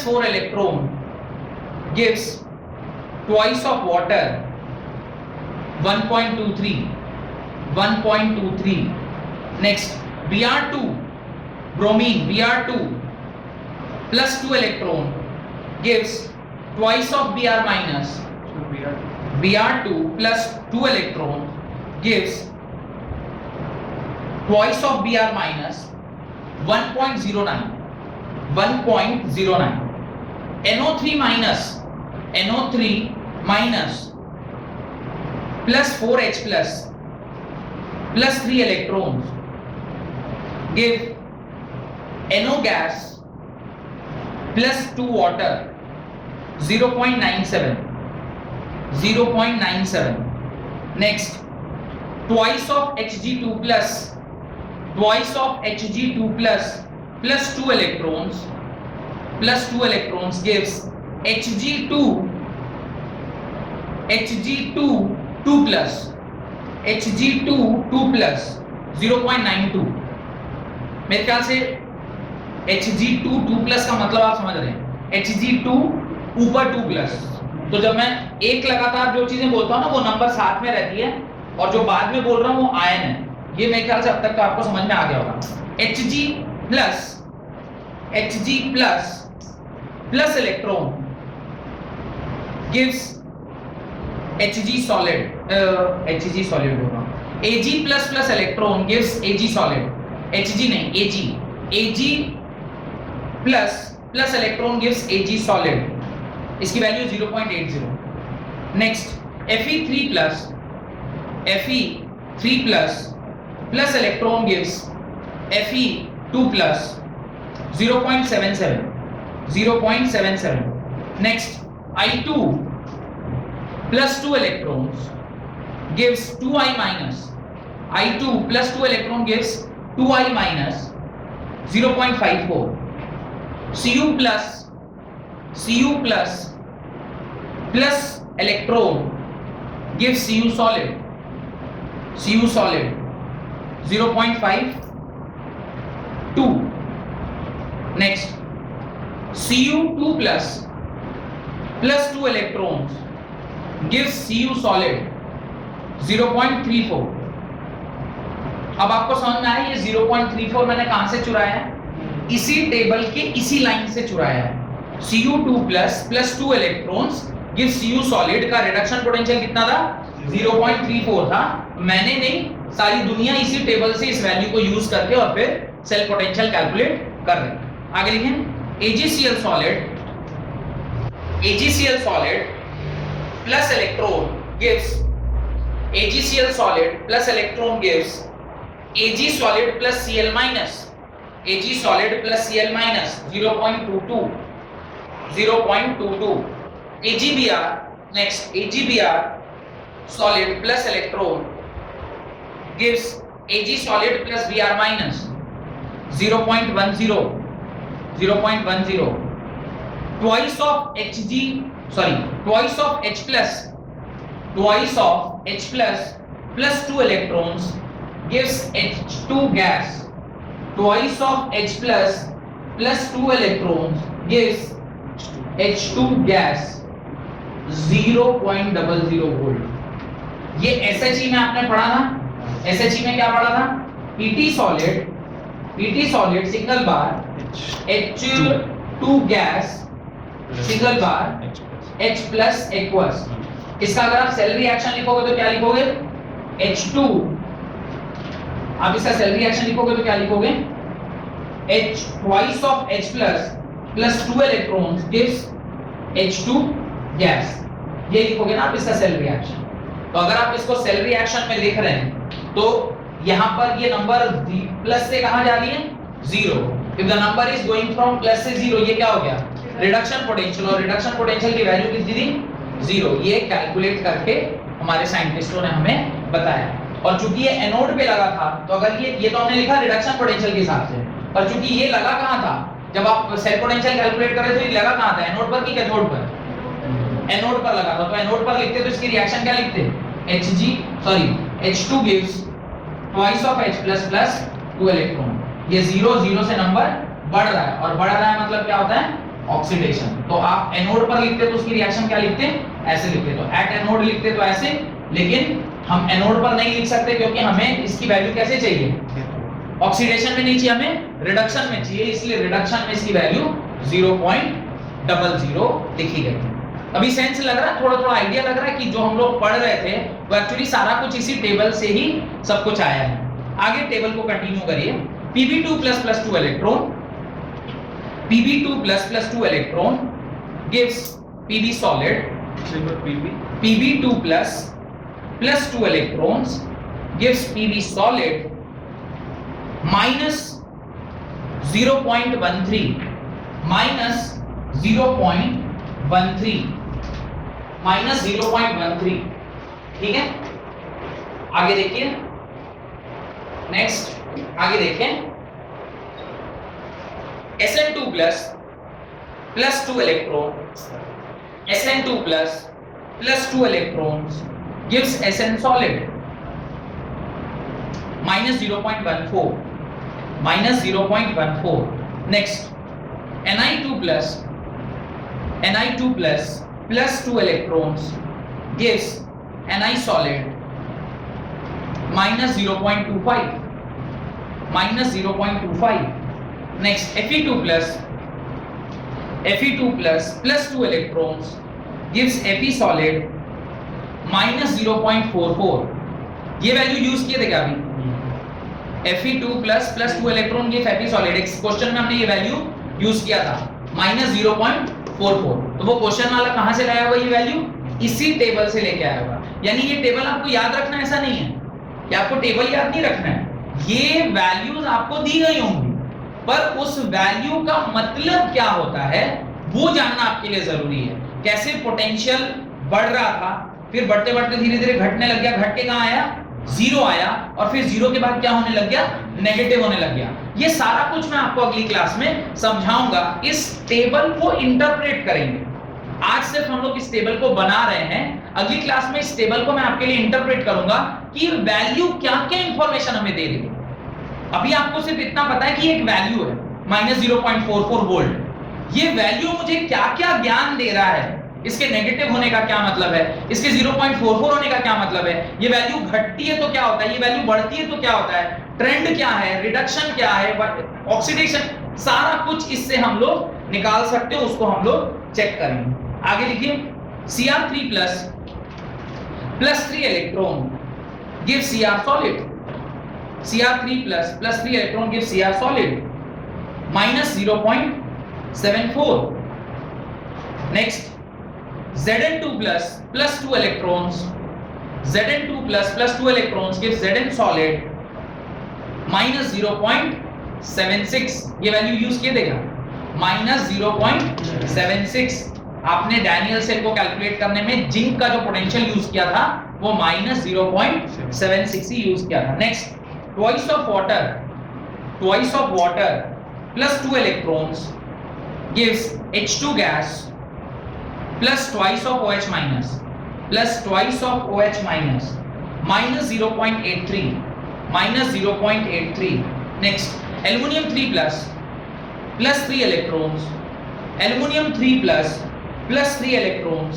4 electron gives twice of water, 1.23। next Br2 bromine, Br2 plus 2 electron gives twice of Br minus, Br2 plus 2 electron gives twice of Br minus, 1.09। NO3 minus plus 4H plus 3 electrons give NO gas plus 2 water, 0.97। next twice of Hg2 plus 2 electrons gives Hg2 2 plus 0.92। मेरे ख्याल से Hg2 2 plus का मतलब आप समझ रहे हैं, Hg2 ऊपर 2 plus, तो जब मैं एक लगातार जो चीजें बोलता हूँ ना वो नंबर साथ में रहती है, और जो बाद में बोल रहा हूँ वो आयन है। ये मेरे ख्याल से अब तक तो आपको समझ में आ गया होगा। Hg plus electron gives Hg solid बोल रहा हूँ, Ag plus electron gives Ag solid, Hg नहीं Ag plus electron gives Ag solid, इसकी value 0.80। Next Fe3 plus electron gives Fe2 plus 0.77। Next I2 plus 2 electrons gives 2I minus, I2 plus 2 electron gives 2I minus 0.54। Cu plus electron gives Cu solid 0.52। next Cu2 plus 2 electrons gives Cu solid 0.34। अब आपको समझ में आया ये 0.34 मैंने कहां से चुराया है? इसी टेबल के इसी लाइन से चुराया है। Cu2 plus 2 electrons gives Cu solid का रिडक्शन पोटेंशियल कितना था? 0.34 था। मैंने नहीं, सारी दुनिया इसी टेबल से इस वैल्यू को यूज करके और फिर सेल पोटेंशियल कैलकुलेट कर रहे हैं। आगे लिखें AgCl solid plus electron gives AgCl solid plus electron gives Ag solid plus Cl minus 0.22। AgBr next AgBr solid plus electron gives Ag solid plus Br minus 0.10। twice of H plus 2 electrons gives H2 gas। twice of H plus 2 electrons gives H2 gas 0.00 volt. ये SHE में आपने पढ़ा था। SHE में क्या पढ़ा था? PT solid single bar H2 gas single बार H plus aqueous. इसका अगर आप सेल रिएक्शन लिखोगे तो क्या लिखोगे? H2, आप इसका सेल रिएक्शन लिखोगे तो क्या लिखोगे? H twice of H plus 2 electrons gives H2 gas. ये लिखोगे ना आप इसका सेल रिएक्शन। तो अगर आप इसको सेल रिएक्शन में लिख रहे हैं तो यहां पर ये नंबर प्लस से कहां जा रही है? 0। If the number is going from plus से 0, ये क्या हो गया? रिडक्शन पोटेंशियल, और रिडक्शन पोटेंशियल की वैल्यू कितनी थी? 0। ये कैलकुलेट करके हमारे साइंटिस्टों ने हमें बताया। और चूंकि ये एनोड पे लगा था तो अगर ये तो हमने लिखा रिडक्शन पोटेंशियल के हिसाब से, पर चूंकि ये लगा कहां था? जब आप सेल पोटेंशियल कैलकुलेट कर रहे थे तो ये लगा कहां था? एनोड पर कि कैथोड पर? एनोड पर लगा था। तो एनोड पर लिखते तो इसकी रिएक्शन क्या लिखते? H2 gives twice of H plus 2 electron। ये 0 से नंबर बढ़ रहा है, और बढ़ रहा है मतलब क्या होता है? ऑक्सीडेशन। तो आप एनोड पर लिखते तो उसकी रिएक्शन क्या लिखते? ऐसे लिखते। तो एट एनोड लिखते तो ऐसे, लेकिन हम एनोड पर नहीं लिख सकते क्योंकि हमें इसकी वैल्यू कैसे चाहिए? ऑक्सीडेशन में नहीं चाहिए, हमें रिडक्शन में चाहिए, इसलिए रिडक्शन में इसकी वैल्यू 0.00 लिखी गई है। अभी सेंस लग रहा है, थोड़ा आइडिया लग रहा है कि जो हम लोग पढ़ रहे थे वो एक्चुअली सारा कुछ इसी टेबल से ही सब कुछ आया है। आगे टेबल को कंटिन्यू करिए। Pb2 plus 2 electron gives Pb solid। Pb2 plus 2 electrons gives Pb solid minus 0.13 ठीक है। आगे देखिए, नेक्स्ट आगे देखें। Sn2 plus 2 electrons gives Sn solid minus 0.14। next Ni2 plus plus 2 electrons gives Ni solid minus 0.25. Minus 0.25. Next, Fe2 plus 2 electrons gives Fe solid minus 0.44. ये value use किए थे क्या अभी? Fe2 plus 2 electron give Fe solid. एक question में हमने ये value use किया था minus 0.44. तो वो क्वेश्चन वाला कहां से लाया हुआ ये वैल्यू? इसी टेबल से लेके आया हुआ। यानी ये टेबल आपको याद रखना ऐसा नहीं है कि आपको टेबल याद नहीं रखना है, ये वैल्यूज आपको दी गई होंगी, पर उस वैल्यू का मतलब क्या होता है वो जानना आपके लिए जरूरी है। कैसे पोटेंशियल बढ़ रहा था, फिर बढ़ते बढ़ते धीरे धीरे घटने लग गया, घट के कहां आया? जीरो आया, और फिर जीरो के बाद क्या होने लग गया? नेगेटिव होने लग गया। ये सारा कुछ मैं आपको अगली क्लास में समझाऊंगा। इस टेबल को इंटरप्रेट करेंगे। आज सिर्फ हम लोग इस टेबल को बना रहे हैं, अगली क्लास में इस टेबल को मैं आपके लिए इंटरप्रेट करूंगा कि वैल्यू क्या क्या इंफॉर्मेशन हमें दे रही है। अभी आपको सिर्फ इतना पता है कि एक वैल्यू है माइनस 0.44 वोल्ट। ये वैल्यू मुझे क्या क्या ज्ञान दे रहा है, इसके नेगेटिव होने का क्या मतलब है, इसके 0.44 होने का क्या मतलब है, ये वैल्यू घटती है तो क्या होता है, ये वैल्यू बढ़ती है तो क्या होता है, ट्रेंड क्या है, रिडक्शन क्या है, ऑक्सीडेशन, सारा कुछ इससे हम लोग निकाल सकते हो, उसको हम लोग चेक करेंगे। आगे लिखिए, Cr3 plus 3 electron gives Cr solid. Cr3 plus 3 electron gives Cr solid minus 0.74. Next, Zn2 plus 2 electrons. Zn2 plus 2 electrons gives Zn solid minus 0.76. ये वैल्यू यूज किए देगा minus 0.76। आपने डैनियल सेल को कैलकुलेट करने में जिंक का जो potential use किया था वो minus 0.76 ही यूज किया था। Next, twice of water plus 2 electrons gives H2 gas plus twice of OH minus minus 0.83 minus 0.83. Next, aluminium 3 plus 3 electrons. Aluminium 3 plus 3 electrons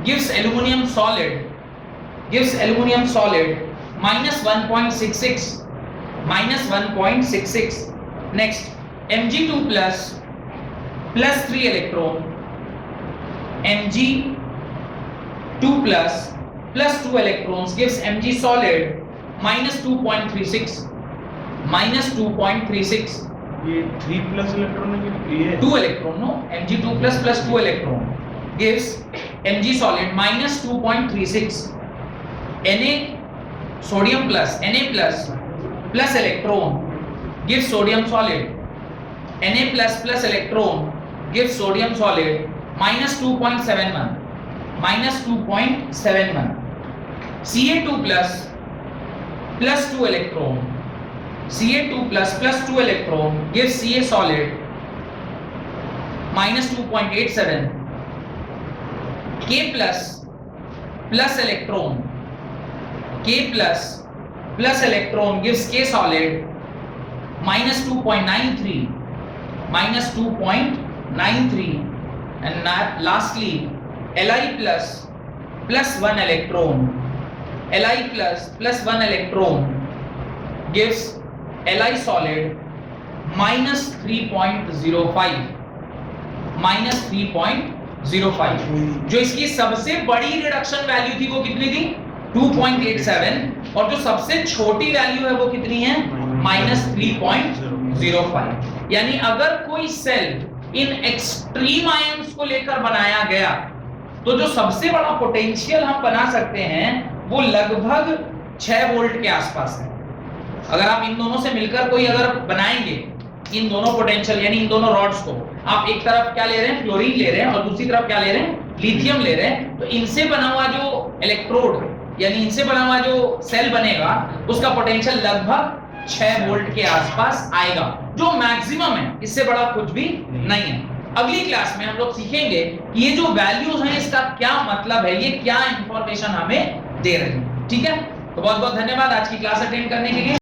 gives aluminium solid minus 1.66 minus 1.66. Next, Mg2 plus 3 electron. Mg2 plus 2 electrons gives Mg solid minus 2.36 minus 2.36. ये 3 plus electron है कि ये 2 electron, no, Mg2 plus 2 electron gives Mg solid minus 2.36. Na sodium plus electron gives sodium solid. Na plus electron gives sodium solid minus 2.71 minus 2.71. Ca2 plus 2 electron. Ca2 plus 2 electron gives Ca solid minus 2.87. K plus electron. K plus electron gives K solid minus 2.93 minus 2.93. And lastly, Li plus 1 electron. Li plus 1 electron gives Li solid minus 3.05 minus 3.05. जो इसकी सबसे बड़ी reduction value थी वो कितनी थी? 2.87, और जो सबसे छोटी वैल्यू है वो कितनी है? minus 3.05। यानी अगर कोई सेल इन एक्सट्रीम आयंस को लेकर बनाया गया तो जो सबसे बड़ा पोटेंशियल हम बना सकते हैं वो लगभग 6 वोल्ट के आसपास है। अगर आप इन दोनों से मिलकर कोई अगर बनाएंगे, इन दोनों पोटेंशियल यानी इन दोनों रॉड्स को, आप एक तरफ क्या ले रहे हैं? फ्लोरीन ले रहे हैं, और दूसरी तरफ क्या ले रहे हैं? लिथियम ले रहे हैं। तो इनसे बना हुआ जो इलेक्ट्रोड यानी इनसे बना हुआ जो सेल बनेगा उसका पोटेंशियल लगभग 6 वोल्ट के आसपास आएगा, जो मैक्सिमम है, इससे बड़ा कुछ भी नहीं है। अगली क्लास में हम लोग सीखेंगे कि ये जो वैल्यूज हैं इसका क्या मतलब है, ये क्या इंफॉर्मेशन हमें दे रही है। ठीक है, तो बहुत बहुत धन्यवाद आज की क्लास अटेंड करने के लिए।